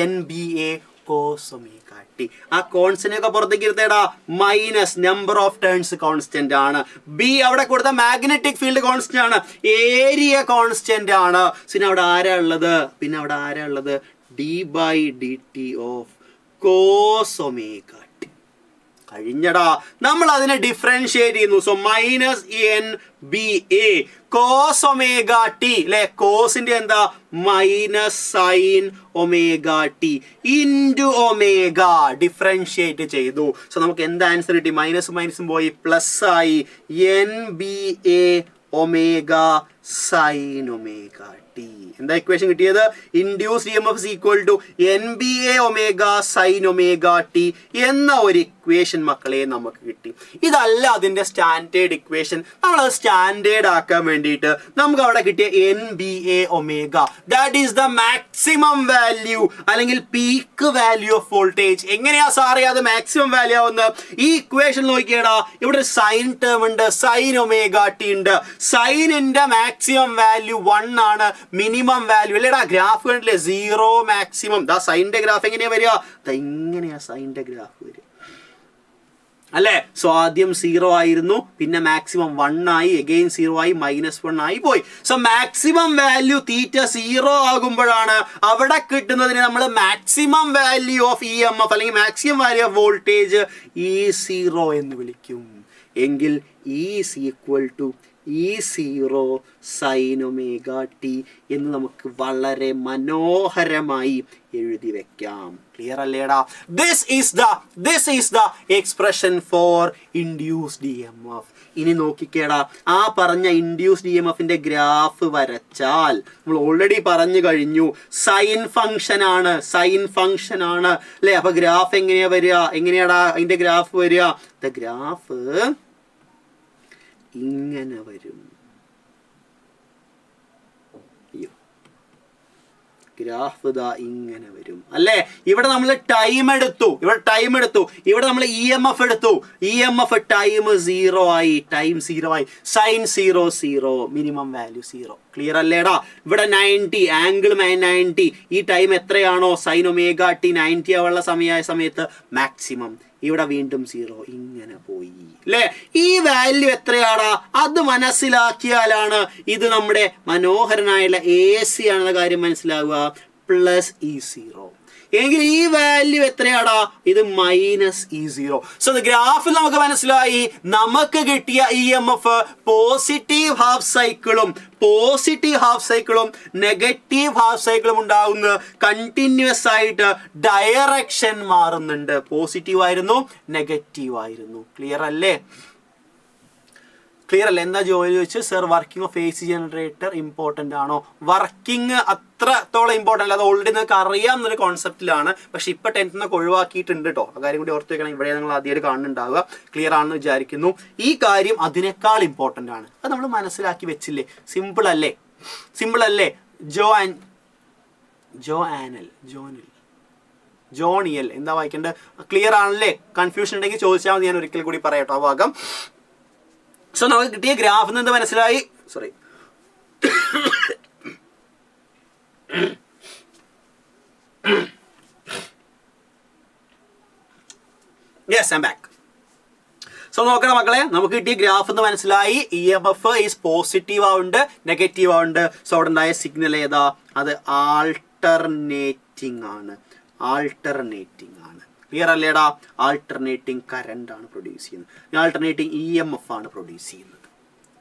NBA cos omega t. ആ കോൺസ്റ്റന്റ് ഒക്കെ പുറത്തേക്ക് ഇരുത്തേടാ. Minus number of turns constant ആണ്. ബി അവിടെ കൊടുത്ത മാഗ്നറ്റിക് ഫീൽഡ് കോൺസ്റ്റന്റ് ആണ്. ഏരിയ കോൺസ്റ്റന്റ് ആണ്. പിന്നെ അവിടെ ആരാ ഉള്ളത്? d ബൈ dt ഓഫ് cos omega t. കഴിഞ്ഞടാ. നമ്മൾ അതിനെ ഡിഫറൻഷിയേറ്റ് ചെയ്യുന്നു. So minus NBA cos omega t അല്ലെ? കോസിന്റെ എന്താ? Minus sine omega t into omega. Differentiate ചെയ്തു. സോ നമുക്ക് എന്താ ആൻസർ കിട്ടി? മൈനസും പോയി പ്ലസ് ആയി. NBA omega sine omega T. എന്താ ഇക്വേഷൻ കിട്ടിയത്? Induced EMF is equal to NBA omega sine omega T എന്ന ഒരു ഇക്വേഷൻ മക്കളെ നമുക്ക് കിട്ടി. ഇതല്ല അതിന്റെ സ്റ്റാൻഡേർഡ് ഇക്വേഷൻ. നമ്മളത് സ്റ്റാൻഡേർഡ് ആക്കാൻ വേണ്ടിയിട്ട് നമുക്ക് അവിടെ കിട്ടിയ NBA omega, that is the maximum value അല്ലെങ്കിൽ പീക്ക് വാല്യൂ ഓഫ് വോൾട്ടേജ്. എങ്ങനെയാ സാറേ അത് മാക്സിമം വാല്യൂ ആവുന്നത്? ഈ ഇക്വേഷൻ നോക്കിയേടാ. ഇവിടെ ഒരു സൈൻ ടേം ഉണ്ട്, സൈൻ ഒമേഗ ടി ഉണ്ട്. സൈനിന്റെ മാക്സിമം വാല്യൂ 1 ആണ്, മിനിമം വാല്യൂ അല്ലേടാ. ഗ്രാഫ് കണ്ടില്ലേ? 0 മാക്സിമം. ദാ സൈനിന്റെ ഗ്രാഫ് എങ്ങനെയാ വരിക? ഇങ്ങനെയാ സൈനിന്റെ ഗ്രാഫ് വരിക അല്ലേ? സോ ആദ്യം 0 ആയിരുന്നു, പിന്നെ മാക്സിമം 1 ആയി, അഗെയിൻ 0 ആയി, -1 ആയി പോയി. സോ മാക്സിമം വാല്യൂ തീറ്റ 0 ആകുമ്പോഴാണ് അവിടെ കിട്ടുന്നതിന് നമ്മൾ മാക്സിമം വാല്യൂ ഓഫ് EMF അല്ലെങ്കിൽ maximum value of voltage E0 എന്ന് വിളിക്കും. എങ്കിൽ is equal to E0 sine omega T എന്ന് നമുക്ക് വളരെ മനോഹരമായി എഴുതി വെക്കാം. ക്ലിയർ അല്ലേടാ? This is the expression for induced EMF. ഇനി നോക്കിക്കേടാ, ആ പറഞ്ഞ ഇൻഡ്യൂസ്ഡ് EMFന്റെ ഗ്രാഫ് വരച്ചാൽ നമ്മൾ ഓൾറെഡി പറഞ്ഞു കഴിഞ്ഞു സൈൻ ഫംഗ്ഷൻ ആണ് അല്ലെ? അപ്പൊ ഗ്രാഫ് എങ്ങനെയാ വരിക? എങ്ങനെയാടാ അതിന്റെ ഗ്രാഫ് വരിക? ദ ഗ്രാഫ് ഇങ്ങനെ വരും. ഗ്രാഫ് ദാ ഇങ്ങനെ വരും അല്ലേ? ഇവിടെ നമ്മൾ ടൈം എടുത്തു. ഇവിടെ നമ്മൾ EMF എടുത്തു. EMF ടൈം 0 ആയി, സൈൻ 0 മിനിമം വാല്യൂ 0. ക്ലിയർ അല്ലേടാ? ഇവിടെ 90 ആംഗിൾ 90. ഈ ടൈം എത്രയാണോ സൈൻ ഒമേഗ ടി 90 ആവുള്ള സമയത്ത് മാക്സിമം. ഇവിടെ വീണ്ടും 0 ഇങ്ങനെ പോയി അല്ലേ? ഈ വാല്യൂ എത്രയാടാ? അത് മനസ്സിലാക്കിയാലാണ് ഇത് നമ്മുടെ മനോഹരനായുള്ള AC ആണെന്ന കാര്യം മനസ്സിലാവുക. പ്ലസ് E0 എങ്കിൽ ഈ വാല്യൂ എത്രയാടാ? ഇത് മൈനസ് E0. സോ ഗ്രാഫിൽ നമുക്ക് മനസ്സിലായി നമുക്ക് കിട്ടിയ EMF പോസിറ്റീവ് ഹാഫ് സൈക്കിളും നെഗറ്റീവ് ഹാഫ് സൈക്കിളും ഉണ്ടാകുന്ന കണ്ടിന്യൂസ് ആയിട്ട് ഡയറക്ഷൻ മാറുന്നുണ്ട്. പോസിറ്റീവ് ആയിരുന്നു, നെഗറ്റീവ് ആയിരുന്നു. ക്ലിയർ അല്ലേ? എന്താ ജോലി ചോദിച്ചു? Sir working of AC generator important ആണോ? വർക്കിംഗ് അത്രത്തോളം ഇമ്പോർട്ടൻ്റ് അല്ല. അത് ഓൾറെഡി നിങ്ങൾക്ക് അറിയാവുന്നൊരു കോൺസെപ്റ്റിലാണ്. പക്ഷെ ഇപ്പം 10th നിന്നൊക്കെ ഒഴിവാക്കിയിട്ടുണ്ട് കേട്ടോ. ആ കാര്യം കൂടി ഓർത്ത് വെക്കണം. ഇവിടെ നിങ്ങൾ ആദ്യമായിട്ട് കാണുന്നുണ്ടാവുക. ക്ലിയർ ആണെന്ന് വിചാരിക്കുന്നു. ഈ കാര്യം അതിനേക്കാൾ ഇമ്പോർട്ടൻ്റ് ആണ്. അത് നമ്മൾ മനസ്സിലാക്കി വെച്ചില്ലേ? സിമ്പിൾ അല്ലേ? ജോണിയൽ എന്താ വായിക്കേണ്ടത്? ക്ലിയർ ആണല്ലേ? കൺഫ്യൂഷൻ ഉണ്ടെങ്കിൽ ചോദിച്ചാൽ മതി. ഞാൻ ഒരിക്കൽ കൂടി പറയാട്ടോ ആ ഭാഗം. സോ നമുക്ക് കിട്ടിയ ഗ്രാഫിൽ നിന്ന് മനസ്സിലായി. Yes, I am back. So നോക്കണം മക്കളെ, നമുക്ക് കിട്ടിയ ഗ്രാഫ് എന്ന് മനസ്സിലായി. EMF ഈസ് പോസിറ്റീവ് ആവുന്നുണ്ട്, നെഗറ്റീവ് ആവുന്നുണ്ട്. സോ അവിടെ ഉണ്ടായ സിഗ്നൽ ഏതാ? അത് ആൾട്ടർനേറ്റിംഗ് ആണ്. ക്ലിയർ അല്ലേടാ? ആൾട്ടർനേറ്റിംഗ് കറണ്ട് ആണ് പ്രൊഡ്യൂസ് ചെയ്യുന്നത്. ആൾട്ടർനേറ്റിംഗ് EMF ആണ് പ്രൊഡ്യൂസ് ചെയ്യുന്നത്.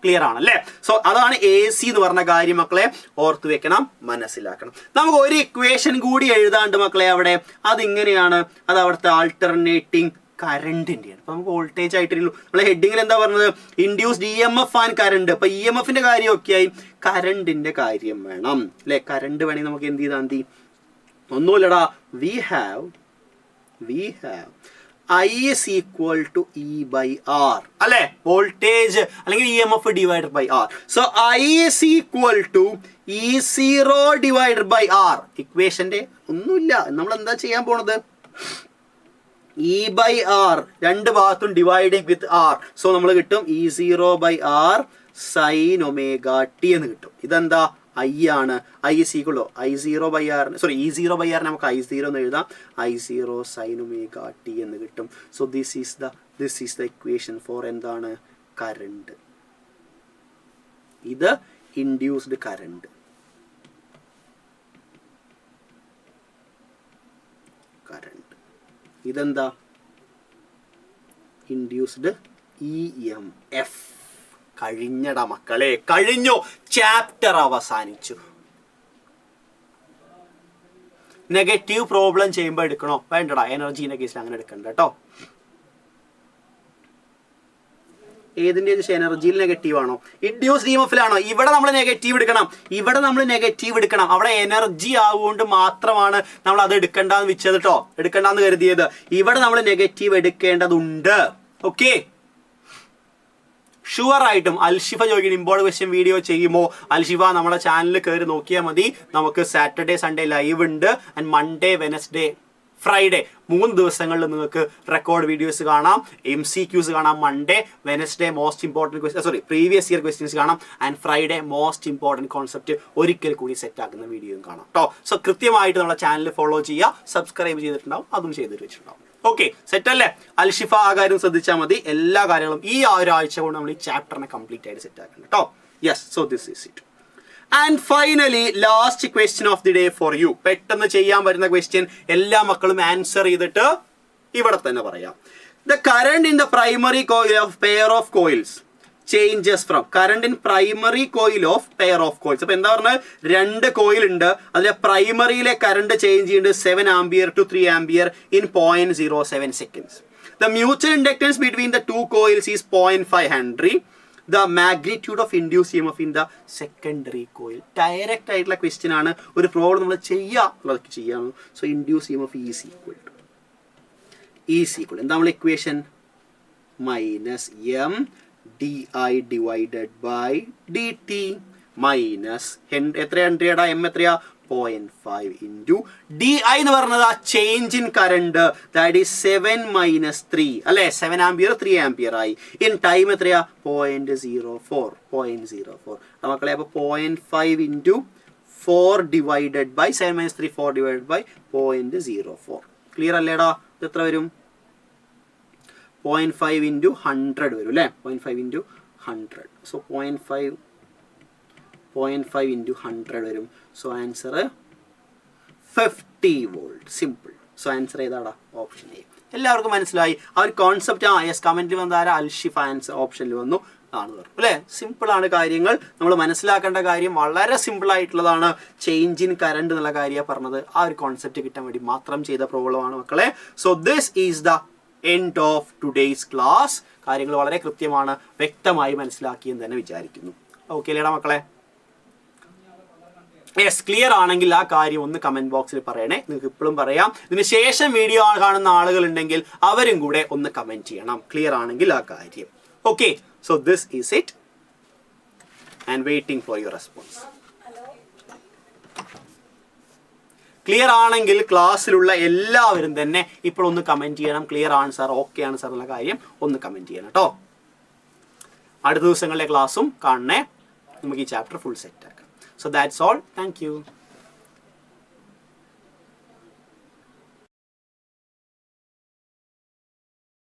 ക്ലിയർ ആണല്ലേ? സോ അതാണ് AC എന്ന് പറഞ്ഞ കാര്യം മക്കളെ ഓർത്ത് വെക്കണം, മനസ്സിലാക്കണം. നമുക്ക് ഒരു ഇക്വേഷൻ കൂടി എഴുതാണ്ട് മക്കളെ അവിടെ. അതിങ്ങനെയാണ്. അത് അവിടുത്തെ ആൾട്ടർനേറ്റിംഗ് കറണ്ടിന്റെയാണ്. അപ്പൊ നമുക്ക് വോൾട്ടേജ് ആയിട്ടില്ല. നമ്മളെ ഹെഡിങ്ങിൽ എന്താ പറഞ്ഞത്? Induced EMF and current. അപ്പൊ EMFന്റെ കാര്യമൊക്കെ ആയി, കറണ്ടിന്റെ കാര്യം വേണം അല്ലെ. കറണ്ട് വേണമെങ്കിൽ നമുക്ക് എന്ത് ചെയ്താൽ മതി? ഒന്നുമില്ലടാ, we have I is equal to E by R അല്ലെ, വോൾട്ടേജ് അല്ലെങ്കിൽ EMF divided by R. So I is equal to E0 divided by R. ഇക്വേഷന്റെ ഒന്നുമില്ല, നമ്മൾ എന്താ ചെയ്യാൻ പോണത്? E by R രണ്ട് ഭാഗത്തും ഡിവൈഡിങ് വിത്ത് R. സോ നമ്മൾ കിട്ടും E0 by R sin omega t എന്ന് കിട്ടും. ഇതെന്താ? I ആണ്. I is equal to I0 by R, sorry E0 by R നമുക്ക് I0 എന്ന് എഴുതാം. I0 sin omega t എന്ന് കിട്ടും. So this is the equation for എന്താണ്? കറണ്ട്. ഇത് ഇൻഡ്യൂസ്ഡ് കറണ്ട്. ഇതെന്താ? Induced EMF. കഴിഞ്ഞടാ മക്കളെ, കഴിഞ്ഞു. ചാപ്റ്റർ അവസാനിച്ചു. നെഗറ്റീവ് പ്രോബ്ലം ചെയ്യുമ്പോൾ എടുക്കണോ? വേണ്ടടാ, എനർജീന്റെ കേസിൽ അങ്ങനെ എടുക്കണ്ട കേട്ടോ. ഏതിന്റെ എനർജിയിൽ നെഗറ്റീവ് ആണോ? ഇൻഡ്യൂസ്ഡ് ഇഎംഎഫിലാണോ? ഇവിടെ നമ്മൾ നെഗറ്റീവ് എടുക്കണം. അവിടെ എനർജി ആവുകൊണ്ട് മാത്രമാണ് നമ്മൾ അത് എടുക്കണ്ടെന്ന് വെച്ചത് കേട്ടോ, എടുക്കണ്ടെന്ന് കരുതിയത്. ഇവിടെ നമ്മൾ നെഗറ്റീവ് എടുക്കേണ്ടതുണ്ട്. ഓക്കെ, ഷുവർ ആയിട്ടും. അൽഷിഫ ചോദിക്കണം ഇമ്പോർട്ടൻ്റ് ക്വസ്റ്റ്യൻ വീഡിയോ ചെയ്യുമോ? അൽഷിഫ നമ്മുടെ ചാനലിൽ കയറി നോക്കിയാൽ മതി. നമുക്ക് സാറ്റർഡേ സൺഡേ ലൈവ് ഉണ്ട്, ആൻഡ് മൺഡേ വെനസ്ഡേ ഫ്രൈഡേ 3 ദിവസങ്ങളിൽ നിങ്ങൾക്ക് റെക്കോർഡ് വീഡിയോസ് കാണാം, MCQs കാണാം. Monday Wednesday most important question, previous year questions കാണാം, and Friday most important concept ഒരിക്കൽ കൂടി സെറ്റ് ആക്കുന്ന വീഡിയോയും കാണാം കേട്ടോ. സോ കൃത്യമായിട്ട് നമ്മുടെ ചാനൽ ഫോളോ ചെയ്യുക, സബ്സ്ക്രൈബ് ചെയ്തിട്ടുണ്ടാവും, അതും ചെയ്തിട്ട് വെച്ചിട്ടുണ്ടാവും. ഓക്കെ, സെറ്റ് അല്ലേ? അൽഷിഫ ആ കാര്യം ശ്രദ്ധിച്ചാൽ മതി. എല്ലാ കാര്യങ്ങളും ഈ ഒരാഴ്ച കൊണ്ട് നമ്മൾ ഈ ചാപ്റ്ററിനെ കംപ്ലീറ്റ് ആയിട്ട് സെറ്റ് ആക്കണം കേട്ടോ. Yes, so this is it. And finally last question of the day for you. പെട്ടെന്ന് ചെയ്യാൻ വരുന്ന ക്വസ്റ്റ്യൻ എല്ലാ മക്കളും ആൻസർ ചെയ്തിട്ട് ഇവിടെ തന്നെ പറയാം. The current in the primary coil of pair of coils changes from. Current in primary coil of pair of coils. അപ്പൊ എന്താ പറഞ്ഞാൽ 2 കോയിൽ ഉണ്ട്, അതിലെ പ്രൈമറിയിലെ കറണ്ട് ചേഞ്ച് ചെയ്യുന്നുണ്ട് 7 ampere to 3 ampere in 0.07 seconds. The mutual inductance between the 2 coils is 0.5 Henry. The magnitude of induced EMF in the secondary coil. Direct ആയിട്ടുള്ള ക്വസ്റ്റ്യൻ ആണ്. ഒരു പ്രോബ്ലം നമ്മൾ ചെയ്യാം. So induce EMF is equal എന്താ നമ്മൾ equation? Minus M DI divided by DT minus എത്ര ഹെൻറിയാടാ? എം എത്രയാ? 0.5 ഇൻറ്റു DI എന്ന് പറഞ്ഞത് ആ change in current, that is 7 - 3 അല്ലെ. 7 ആംപിയർ 3 ആംപിയർ ആയി. ഇൻ ടൈം എത്രയാ? 0.04 മക്കളെ. അപ്പൊ 0.5 into 4 divided by 7 - 3 4 divided by 0.04. Clear അല്ലേടാ? ഇത് എത്ര വരും? 0.5 ഇൻറ്റു 100 വരും അല്ലേ? 0.5 ഇൻറ്റു 100. സോ 0.5 ഇൻറ്റു 100 വരും. So answer 50 volt. Simple. So answer ഏതാടാ? Option A. എല്ലാവർക്കും മനസ്സിലായി ആ ഒരു കോൺസെപ്റ്റ്? യെസ്, കമന്റിൽ വന്നാരാ? അൽഷിഫ ആൻസർ ഓപ്ഷനിൽ വന്നു ആണ് പറഞ്ഞു അല്ലേ. സിമ്പിൾ ആണ് കാര്യങ്ങൾ. നമ്മൾ മനസ്സിലാക്കേണ്ട കാര്യം വളരെ സിമ്പിൾ ആയിട്ടുള്ളതാണ്. ചേഞ്ച് ഇൻ കറണ്ട് എന്നുള്ള കാര്യമാണ് പറഞ്ഞത്. ആ ഒരു കോൺസെപ്റ്റ് കിട്ടാൻ വേണ്ടി മാത്രം ചെയ്ത പ്രോബ്ലം ആണ് മക്കളെ. So this is the end of today's class. കാര്യങ്ങൾ വളരെ കൃത്യമാണ്, വ്യക്തമായി മനസ്സിലാക്കിയെന്ന് തന്നെ വിചാരിക്കുന്നു. ഓക്കെ അല്ലേടാ മക്കളെ? യെസ്, ക്ലിയർ ആണെങ്കിൽ ആ കാര്യം ഒന്ന് കമന്റ് ബോക്സിൽ പറയണേ. നിങ്ങൾക്ക് ഇപ്പോഴും പറയാം. ഇതിന് ശേഷം വീഡിയോ കാണുന്ന ആളുകൾ ഉണ്ടെങ്കിൽ അവരും കൂടെ ഒന്ന് കമന്റ് ചെയ്യണം, ക്ലിയർ ആണെങ്കിൽ ആ കാര്യം. Okay, so this is it and waiting for your response. Clear ആണെങ്കിൽ ക്ലാസ്സിലുള്ള എല്ലാവരും തന്നെ ഇപ്പോൾ ഒന്ന് കമന്റ് ചെയ്യണം. ക്ലിയർ ആണ് സാർ, ഓക്കെ ആണ് സാർ എന്നുള്ള കാര്യം ഒന്ന് കമന്റ് ചെയ്യണം കേട്ടോ. അടുത്ത ദിവസങ്ങളിലെ ക്ലാസ്സും കാണണേ. നമുക്ക് ഈ ചാപ്റ്റർ ഫുൾ സെറ്റ് ആക്കാം. So that's all. Thank you.